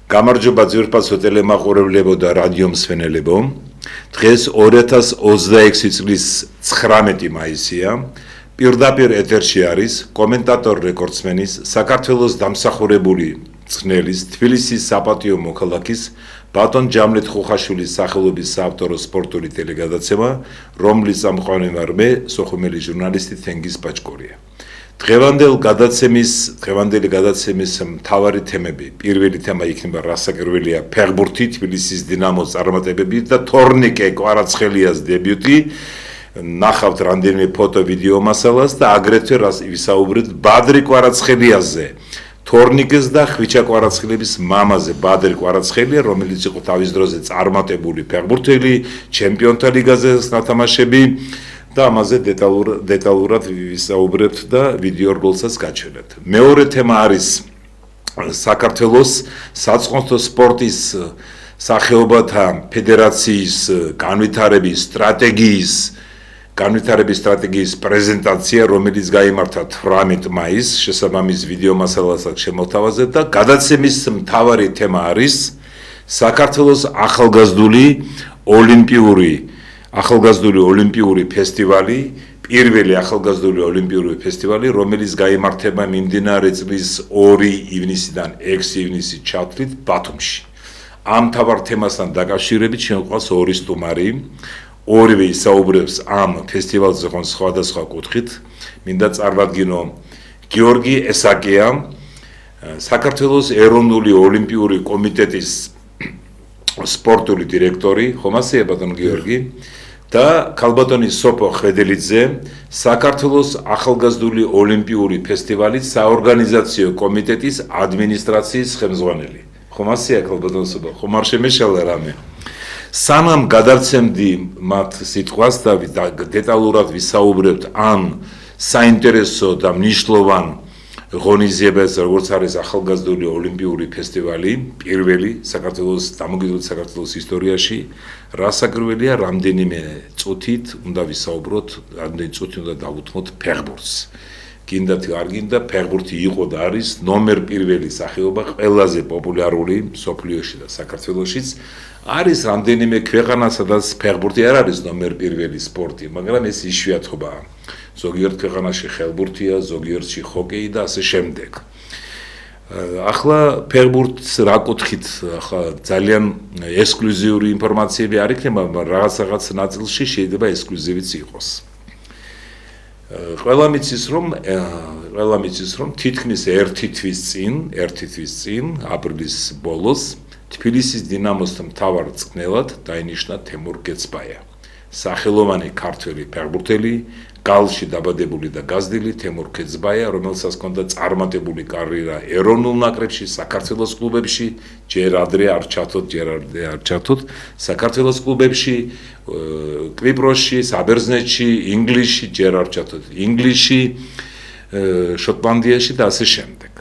გამარჯობა ძვირფასო ტელემაყურებლებო და რადიო მსმენელებო. დღეს 2026 წლის 19 მაისია. პირდაპირ ეთერში არის კომენტატორ რეკორდსმენის, საქართველოს დამსახურებული მწვრთნელის, თბილისის საპატიო მოქალაქის ბატონ ჯამლეთ ხუხაშვილის სახელობის საავტორო სპორტული ტელეგადაცემა, რომლის წამყვანი ვარ მე, სოხუმელი ჟურნალისტი თენგიზ ბაჭკორია. დღევანდელი გადაცემის მთავარი თემები. პირველი თემა იქნება რასაკერველია ფეხბურთი, თბილისის დინამოს წარმატებები და თორნიკე კვარაცხელიას დებიუტი. ნახავთ რამდენიმე ფოტო ვიდეო მასალას და აგრეთვე ვისაუბრეთ ბადრი კვარაცხელიაზე. თორნიკეს და ხვიჩა კვარაცხელიების მამაზე ბადრი კვარაცხელია, რომელიც იყო თავის დროზე წარმატებული ფეხბურთელი, ჩემპიონთა ლიგაზე გათამაშები. და ამაზე დეტალურად ვისაუბრებთ და ვიდეო რგოლსაც გაჩვენებთ. მეორე თემა არის საქართველოს საწყობო სპორტის სახეობათა ფედერაციის განვითარების სტრატეგიის პრეზენტაცია, რომელიც გაიმართა 18 მაისს, შესაბამის ვიდეო მასალასაც შემოვთავაზებთ და გადაცემის მთავარი თემა არის საქართველოს ახალგაზრდული ოლიმპიური ფესტივალი, პირველი ახალგაზრდული ოლიმპიური ფესტივალი, რომელიც გაიმართება მიმდინარე წლის 2 ივნისიდან 6 ივნისის ჩათვლით ბათუმში. ამ მთავარ თემასთან დაკავშირებით შემოყვანს ორი სტუმარი. ორივე ისაუბრებს ამ ფესტივალზე სხვადასხვა კუთხით. მინდა წარმადგინო გიორგი ესაკია, საქართველოს ეროვნული ოლიმპიური კომიტეტის სპორტული დირექტორი, ხომასია ბატონ გიორგი და ქალბატონი სოფო ხედელიძე, საქართველოს ახალგაზრდული ოლიმპიური ფესტივალის საორგანიზაციო კომიტეტის ადმინისტრაციის ხელმძღვანელი. ხომასია ქალბატონ სოფო, ხომ არ შემეშალა რამე. სანამ გადავცემდი მათ სიტყვას და დეტალურად ვისაუბრებთ ამ საინტერესო და მნიშვნელოვან ღონისძიებას, როგორც არის ახალგაზრდული ოლიმპიური ფესტივალი, პირველი დამოუკიდებელი საქართველოს ისტორიაში, რასაკერველია რამდენიმე წუთით უნდა ვისაუბროთ, რამდენი წუთი უნდა დავუთმოთ ფეხბურთს. გინდათ არ გინდა, ფეხბურთი იყო და არის ნომერ პირველი სახეობა, ყველაზე პოპულარული მსოფლიოში და საქართველოშიც. არის რამდენიმე ქვეყანა, სადაც ფეხბურთი არ არის ნომერ პირველი სპორტი, მაგრამ ეს იშვიათობაა. ზოგიერთ ქვეყანაში ხელბურთია, ზოგიერთში ჰოკეი და ასე შემდეგ. ახლა ფეხბურთს რა კუთხით, ახლა ძალიან ექსკლუზიური ინფორმაციები არ იქნება, მაგრამ რაღაც ნაწილში შეიძლება ექსკლუზივიც იყოს. ყველა მიცის რომ თითქმის ერთი თვის წინ, აპრილის ბოლოს, თბილისის დინამოს მთავარ მწვრთნელად დაინიშნა თემურ გეცბაია. სახელოვანი ქართველი ფეხბურთელი, გალში დაბადებული და გაზრდილი თემურ გეცბაია, რომელსაც ჰქონდა წარმატებული კარიერა ეროვნულ ნაკრებში, საქართველოს კლუბებში, ჯერ ადრე არ ჩათოთ, საქართველოს კლუბებში, კვიპროსში, საბერძნეთში, ინგლისში, ჯერ არ ჩათოთ, ინგლისში, შოტლანდიაში და ასე შემდეგ.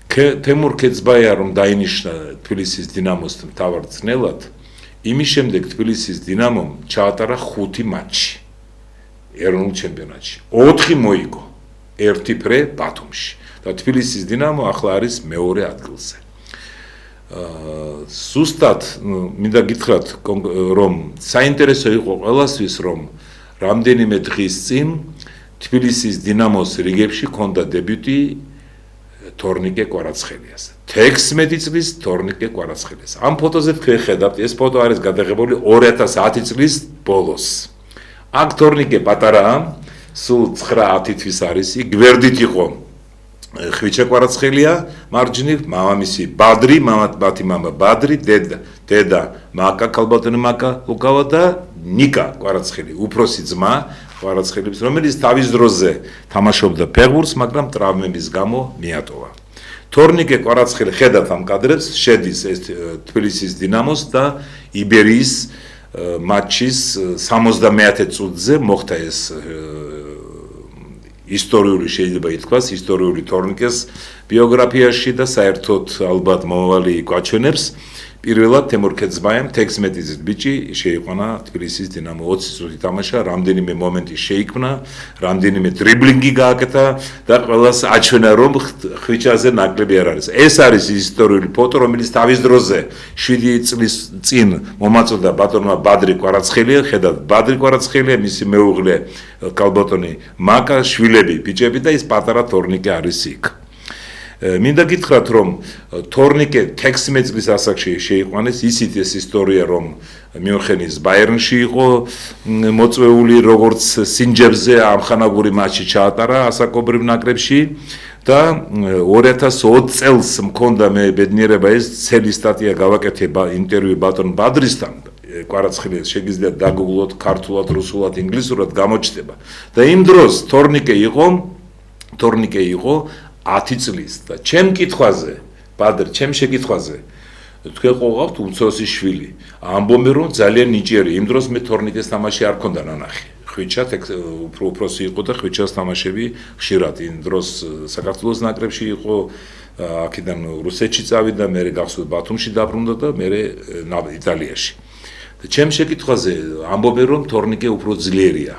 თემურ გეცბაია რომ დაინიშნა თბილისის დინამოს მთავარ მწვრთნელად, იმის შემდეგ თბილისის დინამომ ჩაატარა 5 მატჩი ეროვნულ ჩემპიონატში. 4 მოიგო, 1 ფრე ბათუმში და თბილისის დინამო ახლა არის მეორე ადგილზე. ზუსტად მინდა გითხრათ, რომ საინტერესო იყო ყველასთვის, რომ რამდენიმე დღის წინ თბილისის დინამოს რიგებში ჰქონდა დებიუტი თორნიკე კვარაცხელიას. 16 წლის თორნიკე კვარაცხელიას. ამ ფოტოზე თქვენ ხედავთ, ეს ფოტო არის გადაღებული 2010 წლის ბოლოს. აქ თორნიკე პატარაა, სულ 9-10 თვის არის, იქ გვერდით იყო ხვიჩა კვარაცხელია, მარჯვნივ მამამისი ბადრი, მათი მამა ბადრი, დედა მაკა, ქალბატონი მაკა ლუკავა და ნიკა კვარაცხელი, უფროსი ძმა კვარაცხელის, რომელიც თავის დროზე თამაშობდა ფეხბურთს, მაგრამ ტრავმების გამო მიატოვა. თორნიკე კვარაცხელი, ხედავთ ამ კადრებს, შედის თბილისის დინამოს და იბერიის მატჩის 70 წუთზე მოხდა ეს ისტორიული, შეიძლება ითქვას, ისტორიული თორნიკეს ბიოგრაფიაში და საერთოდ ალბათ მომავალი გვაჩვენებს პირველად თემურ ქეძმაიამ 16 წლის ბიჭი შეიყვანა თბილისის დინამო 20 წუთი თამაშა, რამდენიმე მომენტი შეიქმნა, რამდენიმე დრიბლინგი გააკეთა და ყველას აჩვენა რომ ხვიჩაზე ნაკლები არ არის. ეს არის ისტორიული ფოტო, რომელიც თავის დროზე 7 წლის წინ მომაწოდა ბატონმა ბადრი კვარაცხელია, ხედავთ ბადრი კვარაცხელია, მისი მეუღლე კალბატონი მაკა, შვილები, ბიჭები და ის პატარა თორნიკე არის იქ. მინდა გითხრათ რომ თორნიკე 16 წლის ასაკში შეიყვანეს, ისიც ეს ისტორია რომ მიუნხენის ბაიერნში იყო მოწვეული, როგორც სინჯებზე ამხანაგური მატჩი ჩაატარა ასაკობრივ ნაკრებში და 2020 წელს მქონდა მე ბედნიერება ეს ცელი სტატია გავაკეთება ინტერვიუ ბატონ ბადრისთან კვარაცხელიას შეგიძლიათ დაგუგლოთ ქართულად, რუსულად, ინგლისურად გამოჩნდება და იმ დროს თორნიკე იყო 10 წლის და ჩემ კითხვაზე, ბადრ, ჩემ შეკითხვაზე, თქვენ ყოღავთ უმცროსი შვილი. ამბობენ რომ ძალიან ნიჭიერი, იმ დროს მე თორნიკეს თამაში არ ქონდა ნანახი. ხვიჩა უფროსი იყო და ხვიჩას თამაშები ხშირად იმ დროს საქართველოს ნაკრებში იყო, აქედან რუსეთში წავიდა, მე გახსოვთ ბათუმში დაბრუნდა და მე იტალიაში. და ჩემ შეკითხვაზე ამბობენ რომ თორნიკე უფრო ძლიერია.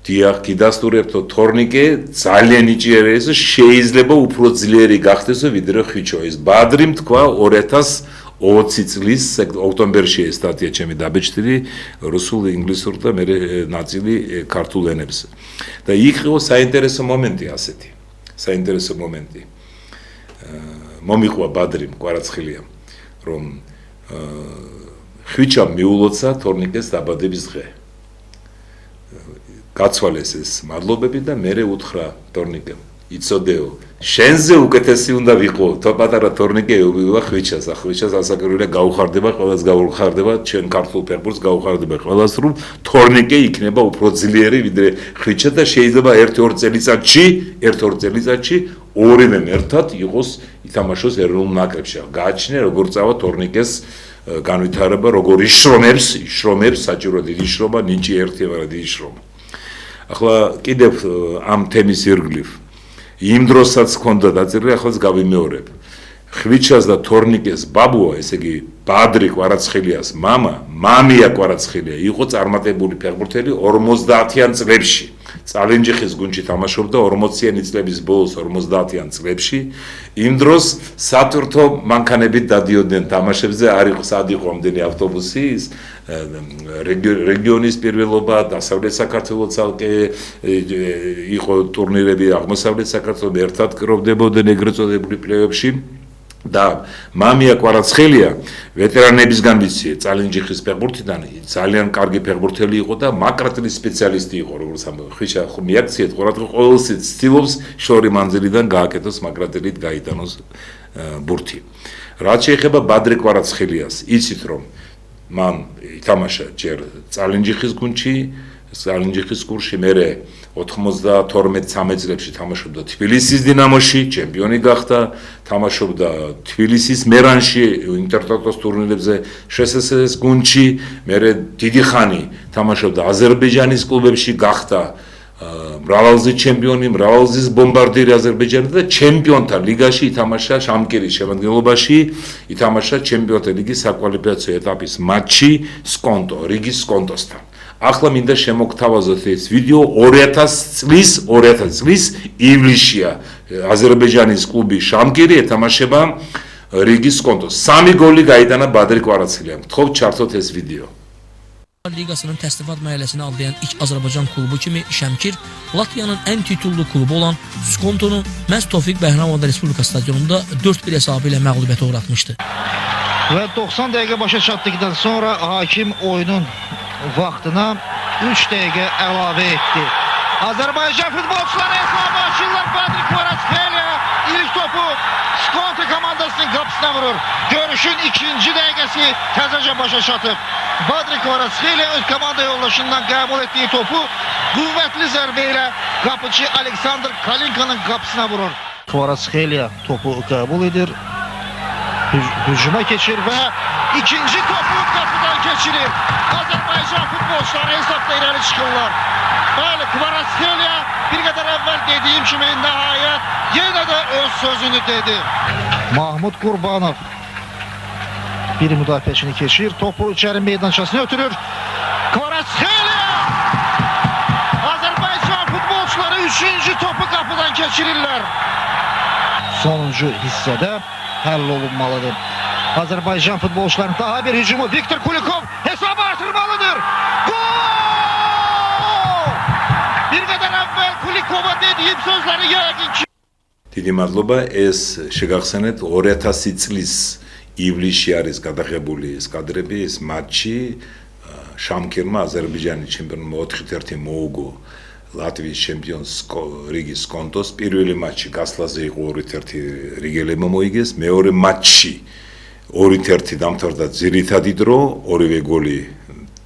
დიახ, გიდასტურებთ თორნიკე ძალიან ნიჭიერი ეს შეიძლება უფრო ძლიერი გახდეს ვიდრე ხვიჩო. ეს ბადრიმ თქვა 2020 წლის ოქტომბერში ეს სტატია ჩემი დაბეჭდილი რუსულ, ინგლისურ და მე ნაწილი ქართულ ენებზე. და იქ იყო საინტერესო მომენტი ასეთი. საინტერესო მომენტი. მომიყვა ბადრიმ კვარაცხელიამ რომ ხვიჩამ მიულოცა თორნიკეს დაბადების დღე. გაცვალეს ეს მადლობები და მე უთხრა თორნიკემ იცოდეო შენზე უკეთესი უნდა ვიყო თო პატარა თორნიკე ეუბნება ხვიჩას ხვიჩას ასაკერვია გაუხარდება ყველას გაუხარდება ჩვენ ქართულ ფეხბურთს გაუხარდება ყველას რომ თორნიკე იქნება უფრო ძლიერი ვიდრე ხვიჩა და შეიძლება 1-2 წელიწადში ორივე ერთად იყოს ითამაშოს ეროვნულ ნაკრებში გააჩნია როგორ წავა თორნიკეს განვითარება როგორ იშრომებს საჭირო დიდი შრომა ნიჭი ერთი არა დიდი შრომა ახლა კიდევ ამ თემის ირგვლივ იმ დროსაც ჰქონდა დაწერილი ახლა გავიმეორებ ხვიჩას და თორნიკეს ბაბუა ესე იგი ბადრი კვარაცხელიას მამია კვარაცხელია იყო წარმატებული ფეხბურთელი 50-იან წლებში წალენჯიხის გუნდში თამაშობდა 40-იანი წლების ბოლოს 50-იან წლებში იმ დროს სატვირთო მანქანებით დადიოდნენ თამაშებზე არ იყო სად იყო ამდენი ავტობუსი რეგიონის პირველობა დასავლეთ საქართველოს ცალკე იყო ტურნირები აღმოსავლეთ საქართველოს ერთად კროვდებოდნენ ეგრეთ წოდებული პლეიოფში და მამია კვარაცხელია ვეტერანებისგან ვიცი წალენჯიხის ფეხბურთიდან ძალიან კარგი ფეხბურთელი იყო და მაკრატლის სპეციალისტი იყო როგორც ამბობენ ხვიჩა მიაქციეთ ყოველთვის ცდილობს შორი მანძილიდან გააკეთოს მაკრატლით გაიტანოს ბურთი რაც შეეხება ბადრი კვარაცხელიას იცით რომ მან ითამაშა ჯერ წალენჯიხის გუნდში წალენჯიხის კურსში მერე 92-13 წლებში თამაშობდა თბილისის დინამოში, ჩემპიონი გახდა, თამაშობდა თბილისის მერანში, ინტერტოტოს ტურნირებზე, შესაძლეს გუნდში, მერე დიდი ხანი თამაშობდა აზერბაიჯანის კლუბებში, გახდა მრავალგზის ჩემპიონი, მრავალგზის ბომბარდირი აზერბაიჯანის და ჩემპიონთა ლიგაში ითამაშა შამკირის შემადგენლობაში, ითამაშა ჩემპიონთა ლიგის საკვალიფიკაციო ეტაპის მატჩი სკონტო, რიგის სკონტოსთან. ახლა მინდა შემოგთავაზოთ ეს ვიდეო 2000 წლის ივლისშია აზერბაიჯანის კლუბი შამკირი ეთამაშება რიგის სკონტოს 3 გოლი გაიტანა ბადრი კვარაცხელიამ გთხოვთ çartot ეს ვიდეო Liqasının təsnifat mərhələsini adlayan ilk Azərbaycan klubu kimi Şəmkir Latviyanın ən titullu klubu olan Skontonu məhz Tofiq Bəhramovun Respublika stadionunda 4-1 hesabı ilə məğlubiyyətə uğratmışdı. Və 90 dəqiqə başa çatdıqdan sonra hakim oyunun vaxtına 3 dəqiqə əlavə etdi. Azərbaycan futbolçuları hesabı açırlar. Badri Kvaratskhelia ilk topu Skonto komandasının qapısına vurur. Görüşün ikinci dəqiqəsi təzəcə başa çatıb. Badri Kvaratskhelia öz komanda yoldaşından qəbul etdiyi topu qüvvətli zərbə ilə qapıcı Aleksandr Kalinkanın qapısına vurur. Kvaratskhelia topu qəbul edir. Hücuma keçir və İkinci topu kapıdan geçirir. Azerbaycan futbolcuları hesapta ileri çıkırlar. Bəli, Kvaratskhelia bir qədər əvvəl dediyim kimi nəhayət yenə də öz sözünü dedi. Mahmud Qurbanov bir müdafiəçini keçir. Topu içəri meydançasına ötürür. Kvaratskhelia! Azerbaycan futbolcuları 3-cü topu kapıdan keçirirlər. Sonuncu hissədə həll olunmalıdır. Azerbaycan futbolcularının daha bir hücumu. Viktor Kulikov hesabı artırmalıdır. Gol! Bir qədər əvvəl Kulikova dediyim sözləri yəqin ki. დიდი მადლობა. ეს შეგახსენეთ 2000 წლის ივლისში არის გადაღებული ეს კადრები, ეს მატჩი შამქირმა აზერბაიჯანის ჩემპიონმა 4-1 მოუგო ლატვიის ჩემპიონს რიგის სკონტოს. პირველი მატჩი გასვლაზე იყო 2-1 რიგელებმა მოიგეს. მეორე მატჩი 2-1 დამთავრდა ძირითადი დრო, ორივე გოლი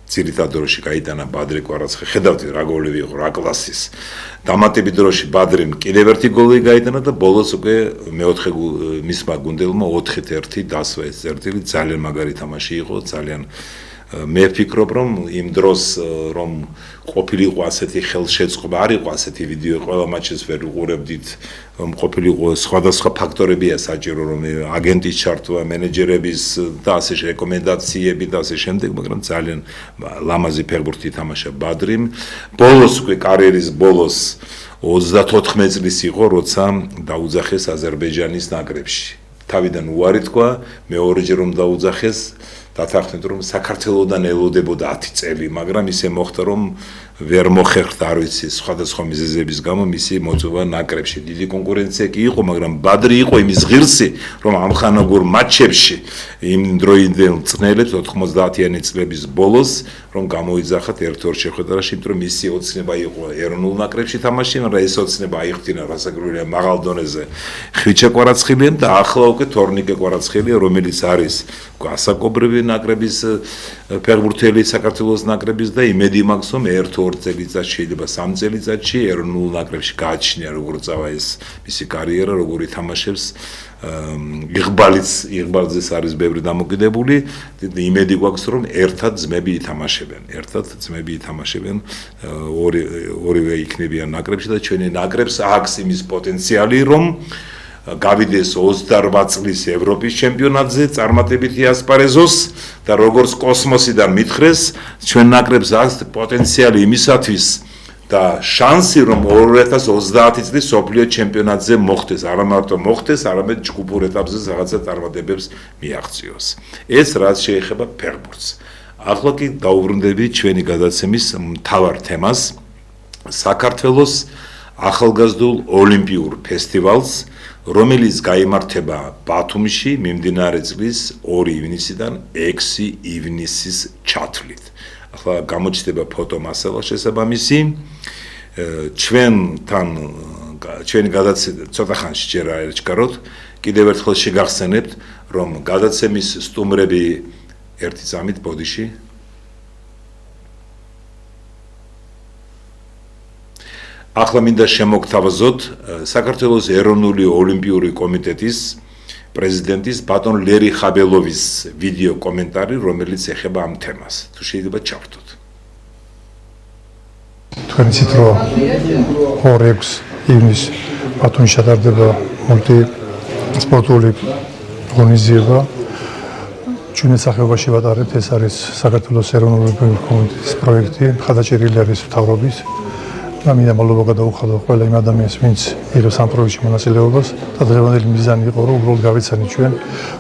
ძირითად დროში გაიტანა ბადრე კვარაცხელია. ხედავთ რა გოლები იყო, რა კლასის. დამატებით დროში ბადრემ კიდევ ერთი გოლი გაიტანა და ბოლოს უკვე მეოთხე მისმა გუნდელმა 4-1 დასვა ეს წერტილი. ძალიან მაგარი თამაში იყო, ძალიან მე ვფიქრობ რომ იმ დროს რომ ყოფილიყო ასეთი ხელშეწყობა, არ იყო ასეთი ვიდეო ყველა მატჩის ვერ უყურებდით, რომ ყოფილიყო სხვადასხვა ფაქტორებია საჭირო, რომ აგენტის ჩართვა, მენეჯერების და ასე რეკომენდაციები და ასე შემდეგ, მაგრამ ძალიან ლამაზი ფეხბურთი თამაშა ბადრიმ. ბოლოს უკვე კარიერის ბოლოს 34 წლის იყო, როცა დაუძახეს აზერბაიჯანის ნაკრებში. თავიდან უარი თქვა, მეორეჯერ რომ დაუძახეს დათანხმეთ რომ საქართველოსთან ელოდებოდა 10 წელი, მაგრამ ისე მოხდა რომ ვერ მოხერხდა, არ ვიცი, სხვადასხვა მიზეზების გამო მისი მოწვევა ნაკრებში. დიდი კონკურენცია კი იყო, მაგრამ ბადრი იყო იმის ღირსი, რომ ამხანაგურ მატჩებში იმ დროინდელ წნელებს 90-იანი წლების ბოლოს რომ გამოიძახათ ერთ-ორ შეხვედრაში, იმიტომ რომ მისი ოცნება იყო ეროვნულ ნაკრებში თამაში, მაგრამ ეს ოცნება აიხდინა რასაკვირველია მაღალ დონეზე ხვიჩა კვარაცხელიამ და ახლა უკვე თორნიკე კვარაცხელია, რომელიც არის ასაკობრივი ნაკრების ფეხბურთელი საქართველოს ნაკრების და იმედი მაქვს რომ 1-2 წელიწადში შეიძლება 3 წელიწადში ეროვნულ ნაკრებში გააჩნია როგორ წავა ეს მისი კარიერა, როგორ ითამაშებს იღბალიც არის ბევრი დამოკიდებული. იმედი გვაქვს რომ ერთად ძმები ითამაშებენ, ორივე იქნებიან ნაკრებში და ჩვენი ნაკრებს აქვს იმის პოტენციალი რომ გავიდეს 28 წლის ევროპის ჩემპიონატზე, წარმატებითი ასპარეზოს და როგორც კოსმოსიდან მითხრეს, ჩვენ ნაკრებს აქვს პოტენციალი იმისათვის და შანსი რომ 2030 წლის სოფლიო ჩემპიონატზე მოხდეს, არა მარტო მოხდეს, არამედ ჯგუფურ ეტაპზე რაღაცა წარმატებებს მიაღწიოს. ეს რაც შეეხება ფეხბურთს. ახლა კი დაუბრუნდები ჩვენი გადაცემის მთავარ თემას, საქართველოს ახალგაზრდულ ოლიმპიურ ფესტივალს, რომელიც გაიმართება ბათუმში მიმდინარე წლის 2 ივნისიდან 6 ივნისის ჩათვლით. ახლა გამოჩნდება ფოტომასალა შესაბამისი. ჩვენი გადაცემა ცოტა ხანში ჯერ აერჩქაროთ. კიდევ ერთხელ შეგახსენებთ, რომ გადაცემის სტუმრები ერთი წამით ბოდიში ახლა მინდა შემოგთავაზოთ საქართველოს ეროვნული ოლიმპიური კომიტეტის პრეზიდენტის ბატონ ლერი ხაბელოვის ვიდეო კომენტარი, რომელიც ეხება ამ თემას. თუ შეიძლება ჩავთოთ. თქვენ იცით რომ 2-6 ივნისს ბათუმში ჩატარდება სპორტული ღონისძიება. ჩვენი სახეობაში ვატარებთ, ეს არის საქართველოს ეროვნული ოლიმპიური კომიტეტის პროექტი, მხარდაჭერილი არის მთავრობის. მინდა მადლობა გადაუხადო ყველა იმ ადამიანს, ვინც იღებს ამ პროექტში მონაწილეობას და დღევანდელი მიზანი იყო, რომ უბრალოდ გავიცანით ჩვენ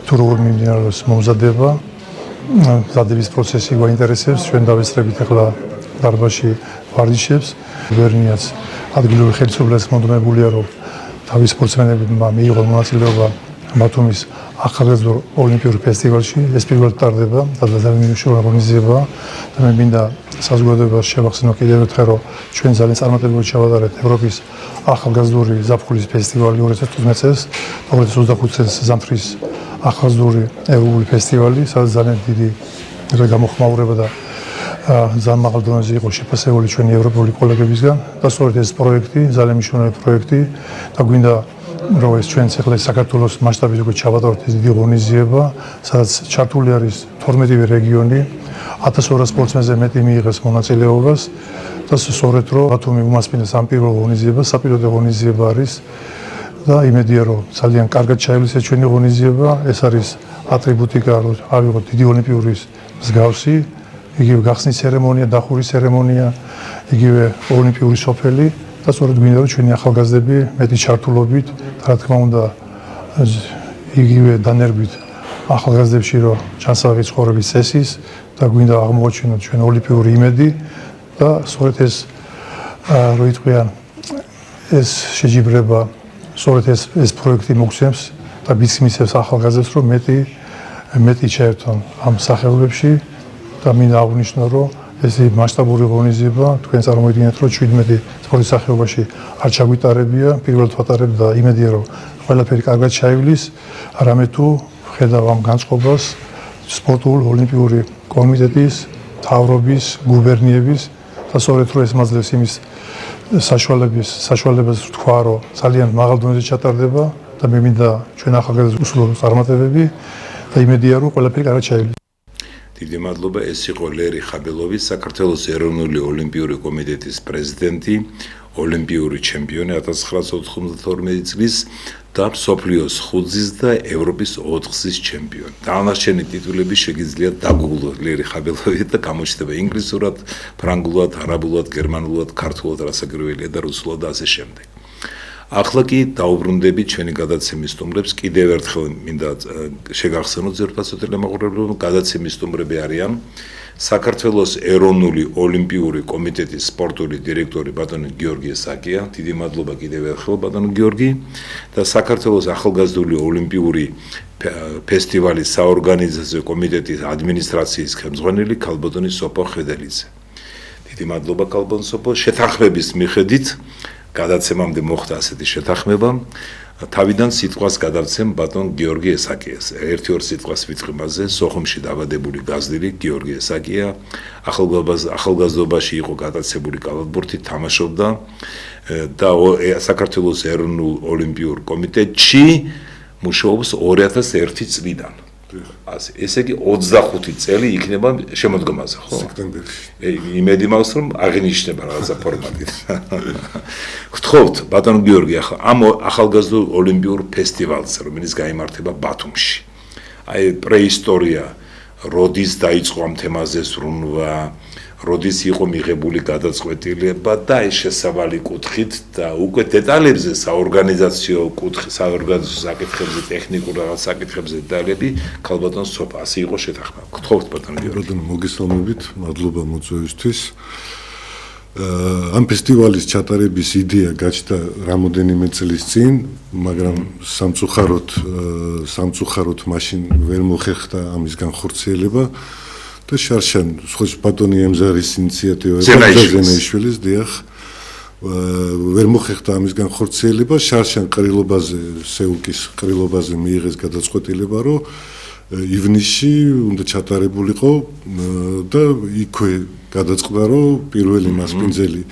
თუ როგორ მიმდინარეობს მომზადება, მზადების პროცესი გვაინტერესებს, ჩვენ დავესწრებით ახლა დარბაზში ვარჯიშებს, გუბერნიაც ადგილობრივი ხელისუფლებას მოდმებულია, რომ თავის სპორტსმენებმა მიიღონ მონაწილეობა ბათუმის ახალგაზრდულ ოლიმპიურ ფესტივალში. ეს პირველად ტარდება და ძალიან მნიშვნელოვანი ღონისძიებაა და მე მინდა საზოგადოებას შევახსენო კიდევ ერთხელ, რომ ჩვენ ძალიან წარმატებულად ჩავატარეთ ევროპის ახალგაზრდული ზაფხულის ფესტივალი 2015 წელს, 2025 წელს ზამთრის ახალგაზრდული ევროპული ფესტივალი, სადაც ძალიან დიდი გამოხმაურება და ძალიან მაღალ დონეზე იყო შეფასებული ჩვენი ევროპული კოლეგებისგან და სწორედ ეს პროექტი, ძალიან მნიშვნელოვანი პროექტი და გვინდა რომ ეს ჩვენს ახლა საქართველოს მასშტაბით უკვე ჩავატაროთ ეს დიდი ღონისძიება, სადაც ჩართული არის 12 რეგიონი, 1200 სპორტსმენზე მეტი მიიღეს მონაწილეობას და სწორედ რომ ბათუმი უმასპინძლებს ამ პირველ ღონისძიებას, საპიროდე ღონისძიება არის და იმედია რომ ძალიან კარგად ჩაივლის ეს ჩვენი ღონისძიება, ეს არის ატრიბუტიკა, რომ ავიღოთ დიდი ოლიმპიური მსგავსი, იგივე გახსნის ცერემონია, დახურის ცერემონია, იგივე ოლიმპიური სოფელი და სწორედ გვინდა რომ ჩვენი ახალგაზრდები მეტი ჩართულობით, რა თქმა უნდა, იგივე დანერგვით ახალგაზრდებში რომ ჩასავიღი ცხოვრების წესის და გვინდა აღმოაჩინოთ ჩვენ ოლიმპიური იმედი და სწორედ ეს რო იტყვიან ეს შეჯიბრება, სწორედ ეს პროექტი მოგცემს და მისცემს ახალგაზრდებს რომ მეტი ჩაერთონ ამ სახეობებში და მინდა აღვნიშნო რომ ეს მასშტაბური ღონისძიება თქვენ წარმოიდგინეთ რომ 17 სპორტის სახეობაში არ ჩაგვიტარებია პირველ თვატარებ და იმედია რომ ყველაფერი კარგად ჩაივლის არამედ თუ ხედავ ამ განწყობას სპორტულ ოლიმპიური კომიტეტის მთავრობის გუბერნიების და სწორედ რომ ეს მაძლევს იმის საშუალებას თქვა რომ ძალიან მაღალ დონეზე ჩატარდება და მე მინდა ჩვენ ახალგაზრდებს უსულო წარმატებები და იმედია რომ ყველაფერი კარგად ჩაივლის. დიდი მადლობა, ეს იყო ლერი ხაბელოვი, საქართველოს ეროვნული ოლიმპიური კომიტეტის პრეზიდენტი, ოლიმპიური ჩემპიონი 1992 წლის და მსოფლიოს 5-ის და ევროპის 4-ის ჩემპიონი. დანარჩენი ტიტულები შეგიძლიათ დაგუგლოთ ლერი ხაბელოვით და გამოჩნდება ინგლისურად, ფრანგულად, არაბულად, გერმანულად, ქართულად, რასაკვირველია და რუსულად და ასე შემდეგ. ახლა კი დაუბრუნდები ჩვენი გადაცემის სტუმრებს, კიდევ ერთხელ მინდა შეგახსენოთ ზეპასოტელი მაყურებლები, გადაცემის სტუმრები არიან საქართველოს ეროვნული ოლიმპიური კომიტეტის სპორტული დირექტორი ბატონი გიორგი ესაკია, დიდი მადლობა კიდევ ერთხელ ბატონი გიორგი და საქართველოს ახალგაზრდული ოლიმპიური ფესტივალის საორგანიზაციო კომიტეტის ადმინისტრაციის ხელმძღვანელი ქალბატონი სოფო ხედელიძე. დიდი მადლობა ქალბატონ სოფო, შეთანხმების მიხედვით გადაცემამდე მოხდა ასეთი შეთანხმება. თავიდან სიტყვას გადავცემ ბატონ გიორგი ესაკიას. ერთი-ორ სიტყვას ვიტყვი მასზე, სოხუმში დაბადებული გაზრდილი გიორგი ესაკია, ახალგაზრდობაში იყო გატაცებული კალათბურთით, თამაშობდა და საქართველოს ეროვნულ ოლიმპიურ კომიტეტში მუშაობს 2001 წლიდან. ესე იგი 25 წელი იქნება შემოდგომაზე, ხო? სექტემბერში. იმედი მაქვს რომ აღინიშნება რაღაცა ფორმატით. გთხოვთ, ბატონ გიორგი, ახლა ამ ახალგაზრდულ ოლიმპიურ ფესტივალზე, რომელიც გაიმართება ბათუმში. აი პრეისტორია, როდის დაიწყო ამ თემაზე ზრუნვა, როდის იყო მიღებული გადაწყვეტილება და ეს შესავალი კუთხით და უკვე დეტალებზე საორგანიზაციო საკითხებზე, ტექნიკურ რაღაც საკითხებზე დეტალები, ქალბატონ სოფა, ასე იყო შეთანხმება. გთხოვთ ბატონ გიორგი. ბატონო, მოგესალმებით, მადლობა მოწვევისთვის. ამ ფესტივალის ჩატარების იდეა გაჩნდა რამოდენიმე წლის წინ, მაგრამ სამწუხაროდ მაშინ ვერ მოხერხდა ამის განხორციელება. და შარშან სხვა ბატონი ემზარის ინიციატივა ზენაიშვილის დიახ ვერ მოხერხდა ამის განხორციელება შარშან ყრილობაზე სეუკის ყრილობაზე მიიღეს გადაწყვეტილება რომ ივნისში უნდა ჩატარებულიყო და იქვე გადაწყდა რომ პირველი მასპინძელი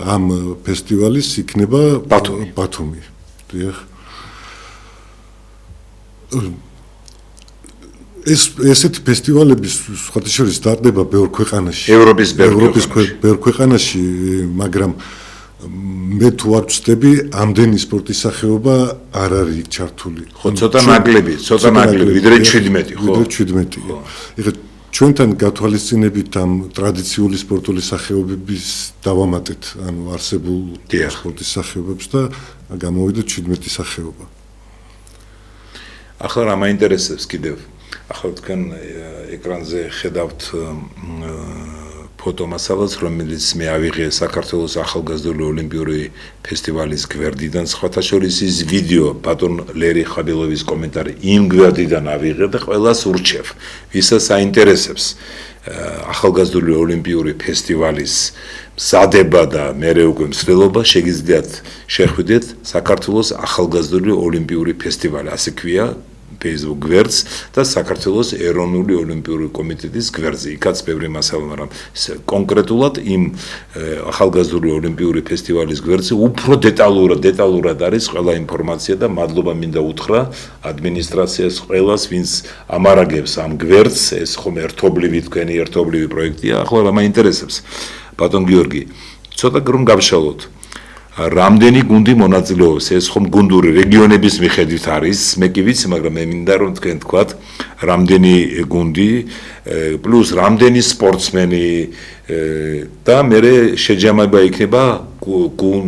ამ ფესტივალის იქნება ბათუმი დიახ ესეთი ფესტივალები სხვათა შორის სტარტდება ბევრ ქვეყანაში. ევროპის ბევრ ქვეყანაში, მაგრამ მე თუ არ ვწდები, ამდენი სპორტის სახეობა არ არის იქ ჩართული. ხო, ცოტა ნაკლები, ვიდრე 17, ხო? ვიდრე 17. ეხლა ჩვენთან გათვალისწინებით ამ ტრადიციული სპორტული სახეობების დავამატეთ, ანუ არსებულ სპორტის სახეობებს და გამოვიდა 17 სახეობა. ახლა რა მაინტერესებს კიდევ? ახლა თქვენ ეკრანზე ხედავთ ფოტომასალას, რომელიც მე ავიღე საქართველოს ახალგაზრდული ოლიმპიური ფესტივალის გვერდიდან, სხვათა შორის ის ვიდეო ბატონ ლერი ხაბელოვის კომენტარი იმ გვერდიდან ავიღე და ყველას ურჩევ, ვისაც აინტერესებს ახალგაზრდული ოლიმპიური ფესტივალის მზადება და მერე უკვე მსვლელობა, შეგიძლიათ შეხვიდეთ საქართველოს ახალგაზრდული ოლიმპიური ფესტივალი, ასე ქვია Facebook გვერდს და საქართველოს ეროვნული ოლიმპიური კომიტეტის გვერდზე. იქაც ბევრი მასალა, მაგრამ კონკრეტულად იმ ახალგაზრდული ოლიმპიური ფესტივალის გვერდზე უფრო დეტალურად არის ყველა ინფორმაცია და მადლობა მინდა უთხრა ადმინისტრაციას ყველას, ვინც ამარაგებს ამ გვერდს, ეს ხომ თქვენი ერთობლივი პროექტია. ახლა რა მაინტერესებს, ბატონ გიორგი, ცოტა რომ გავშალოთ. რამდენი გუნდი მონაწილეობს, ეს ხომ გუნდური რეგიონების მიხედვით არის, მე კი ვიცი, მაგრამ მე მინდა რომ თქვენ თქვათ, რამდენი გუნდი, პლუს რამდენი სპორტსმენი და მე შეჯამება იქნება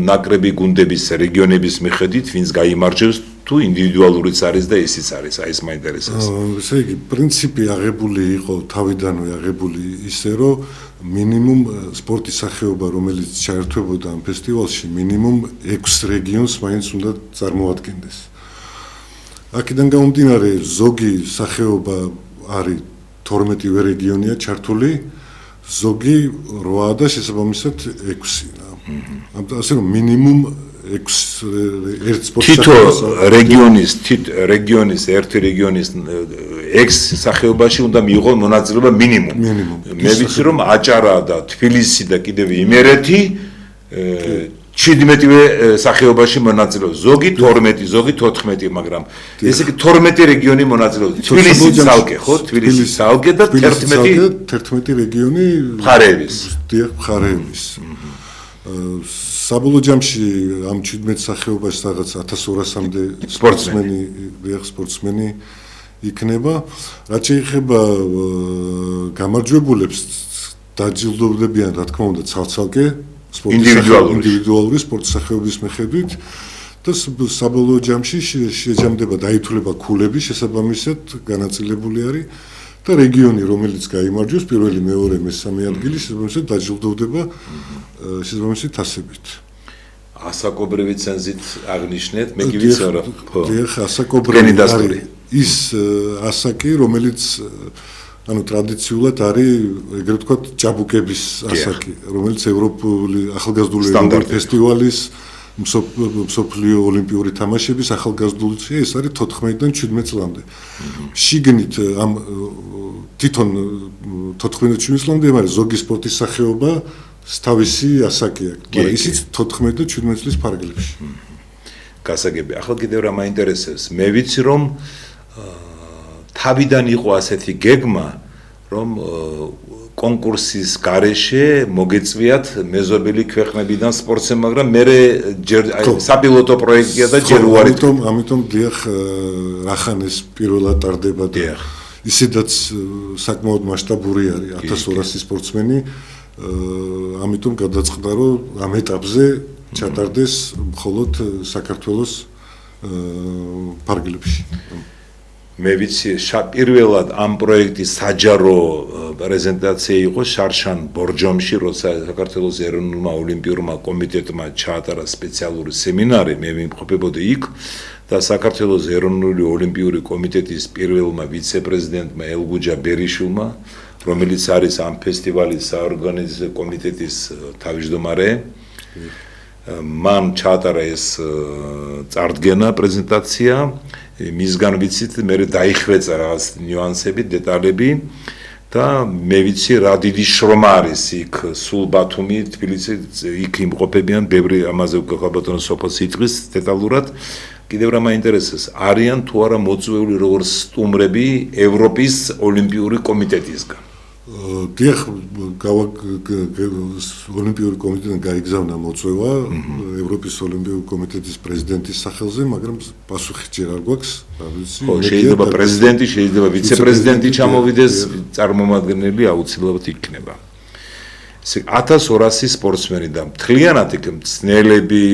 ნაკრები გუნდების რეგიონების მიხედვით, ვინც გაიმარჯვებს თუ ინდივიდუალურიც არის და ისიც არის, აი ეს მაინტერესებს. ესე იგი, პრინციპი აღებული იყო თავიდანვე აღებული ისე, რომ მინიმუმ სპორტის სახეობა, რომელიც ჩაერთვებოდა ამ ფესტივალში, მინიმუმ 6 რეგიონს მაინც უნდა წარმოადგენდეს. აქედან გამომდინარე, ზოგი სახეობა არის 12 რეგიონია ჩართული, ზოგი 8 და შესაბამისად 6. ასე რომ მინიმუმ 6 ერთ სპორტის რეგიონის ერთი რეგიონის 6 სახეობაში უნდა მიიღო მონაწილეობა მინიმუმ. მე ვიცი რომ აჭარა და თბილისი და კიდევ იმერეთი 17-ვე სახეობაში მონაწილეობს. ზოგი 12, ზოგი 14, მაგრამ ესე იგი 12 რეგიონი მონაწილეობს. თბილისი ცალკე, ხო? თბილისი ცალკე და 11 რეგიონი მხარეების. მხარეების. საბოლოო ჯამში ამ 17 სახეობაში რაღაც 1200-მდე სპორტსმენი იქნება. რაც შეეხება გამარჯვებულებს, დაჯილდოვდებიან, რა თქმა უნდა, ცალ-ცალკე ინდივიდუალური სპორტის სახეობის მიხედვით და საბოლოო ჯამში შეჯამდება დაითვლება ქულები, შესაბამისად განაწილებული არის და რეგიონი, რომელიც გაიმარჯვებს, პირველი, მეორე, მესამე ადგილი, შესაბამისად დაჯილდოვდება შესაბამისი თასებით. ასაკობრივი ცენზით აღნიშნეთ, მე კი ვიცი რა. დიახ, ასაკობრივი არის ის ასაკი, რომელიც ანუ ტრადიციულად არის, ეგრეთ ვთქვათ, ჭაბუკების ასაკი, რომელიც ევროპული ახალგაზრდული ფესტივალის მსოფლიო ოლიმპიური თამაშების ახალგაზრდულში ეს არის 14-დან 17 წლამდე. შიგნით ამ თვითონ 14-დან 17 წლამდე არის ზოგი სპორტის სახეობა თავისი ასაკი აქვს, მაგრამ ისიც 14 და 17 წლის ფარგლებში. გასაგები. ახლა კიდევ რა მაინტერესებს, მე ვიცი რომ თავიდან იყო ასეთი გეგმა, რომ კონკურსის გარეშე მოგეწვიათ მეზობელი ქვეყნებიდან სპორტსმენი, მაგრამ მე საპილოტო პროექტია და ჯერ უარი. ამიტომ დიახ, რახანეს პირველად ტარდება და ისედაც საკმაოდ მასშტაბური არის 1200 სპორტსმენი, ამიტომ გადაწყდა, რომ ამ ეტაპზე ჩატარდეს მხოლოდ საქართველოს ფარგლებში. მე ვიცი, პირველად ამ პროექტის საჯარო პრეზენტაცია იყო შარშან ბორჯომში, როცა საქართველოს ეროვნულმა ოლიმპიურმა კომიტეტმა ჩაატარა სპეციალური სემინარი, მე ვიმყოფებოდი იქ და საქართველოს ეროვნული ოლიმპიური კომიტეტის პირველმა ვიცე-პრეზიდენტმა ელგუჯა ბერიშვილმა, რომელიც არის ამ ფესტივალის საორგანიზაციო კომიტეტის თავმჯდომარე, მან ჩაატარა ეს წარდგენა პრეზენტაცია, მისგან ვიცით, მე დაიხვეწა რაღაც ნიუანსები, დეტალები და მე ვიცი რა დიდი შრომა არის იქ, სულ ბათუმი, თბილისი, იქ იმყოფებიან, ბევრი ამაზე გახალბატონო სოფოს იტყვის დეტალურად. კიდევ რა მაინტერესებს, არიან თუ არა მოწვეული როგორც სტუმრები ევროპის ოლიმპიური კომიტეტისგან. დიახ, ოლიმპიური კომიტეტიდან გაიგზავნა მოწვევა ევროპის ოლიმპიური კომიტეტის პრეზიდენტის სახელზე, მაგრამ პასუხი ჯერ არ გვაქვს, რა ვიცი. ხო, შეიძლება პრეზიდენტი, შეიძლება ვიცე-პრეზიდენტი ჩამოვიდეს, წარმომადგენელი აუცილებლად იქნება. ესე 1200 სპორტსმენი და მთლიანად იქ მწნელები,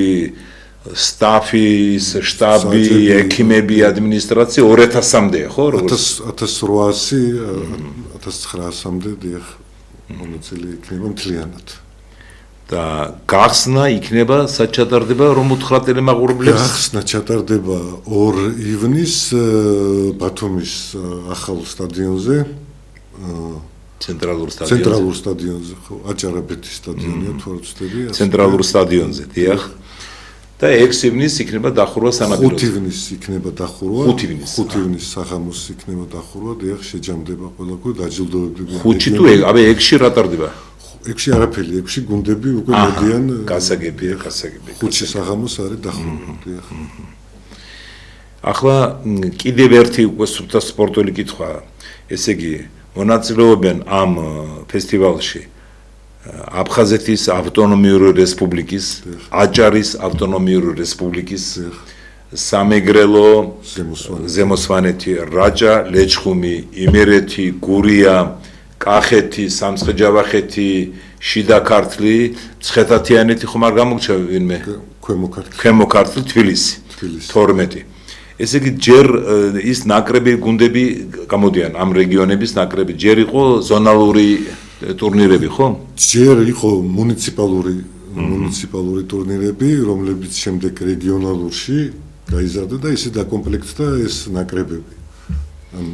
სტაფის, შტაბი, ექიმები, ადმინისტრაცია 2000-მდეა, ხო? 1800-1900-მდე დიახ, მონაწილე იქნება მთლიანად. და გახსნა იქნება საჩატარდება რომ უთხრა ტელემაყურებლებს? გახსნა ჩატარდება 2 ივნის ბათუმის ახალ სტადიონზე. ცენტრალურ სტადიონზე, ხო, აჭარაბეთის სტადიონია, თუ არ ვცდები. ცენტრალურ სტადიონზე, დიახ. და 6 ივნისს იქნება დახურვა სანაპიროზე. 5 ივნისს იქნება დახურვა. 5 ივნისს. 5 ივნისს საღამოს იქნება დახურვა, დიახ, შეჯამდება ყველაფერი, დაჯილდოებები. 5 თუ აბა 6-ში რა ტარდება? 6-ში არაფერი, 6-ში გუნდები უკვე მოდიან. გასაგებია. 5-ში საღამოს არის დახურვა, დიახ. ახლა კიდევ ერთი უკვე სუფთა სპორტული კითხვა, ესე იგი, მონაწილეობენ ამ ფესტივალში აფხაზეთის ავტონომიური რესპუბლიკის, აჭარის ავტონომიური რესპუბლიკის, სამეგრელო, ზემოსვანეთი, რაჭა, ლეჩხუმი, იმერეთი, გურია, კახეთი, სამცხე-ჯავახეთი, შიდა ქართლი, ცხეთათიანეთი ხომ არ გამოგჩა ვინმე? ქვემო ქართლი, თბილისი. 12. ესე იგი ჯერ ის ნაკრები გუნდები გამოდიან ამ რეგიონების ნაკრები ჯერ იყო ზონალური ტურნირები ხო? ჯერ იყო მუნიციპალური ტურნირები, რომლებიც შემდეგ რეგიონალურში გაიზარდა და ისე დაკომპლექტდა ეს ნაკრებები. ან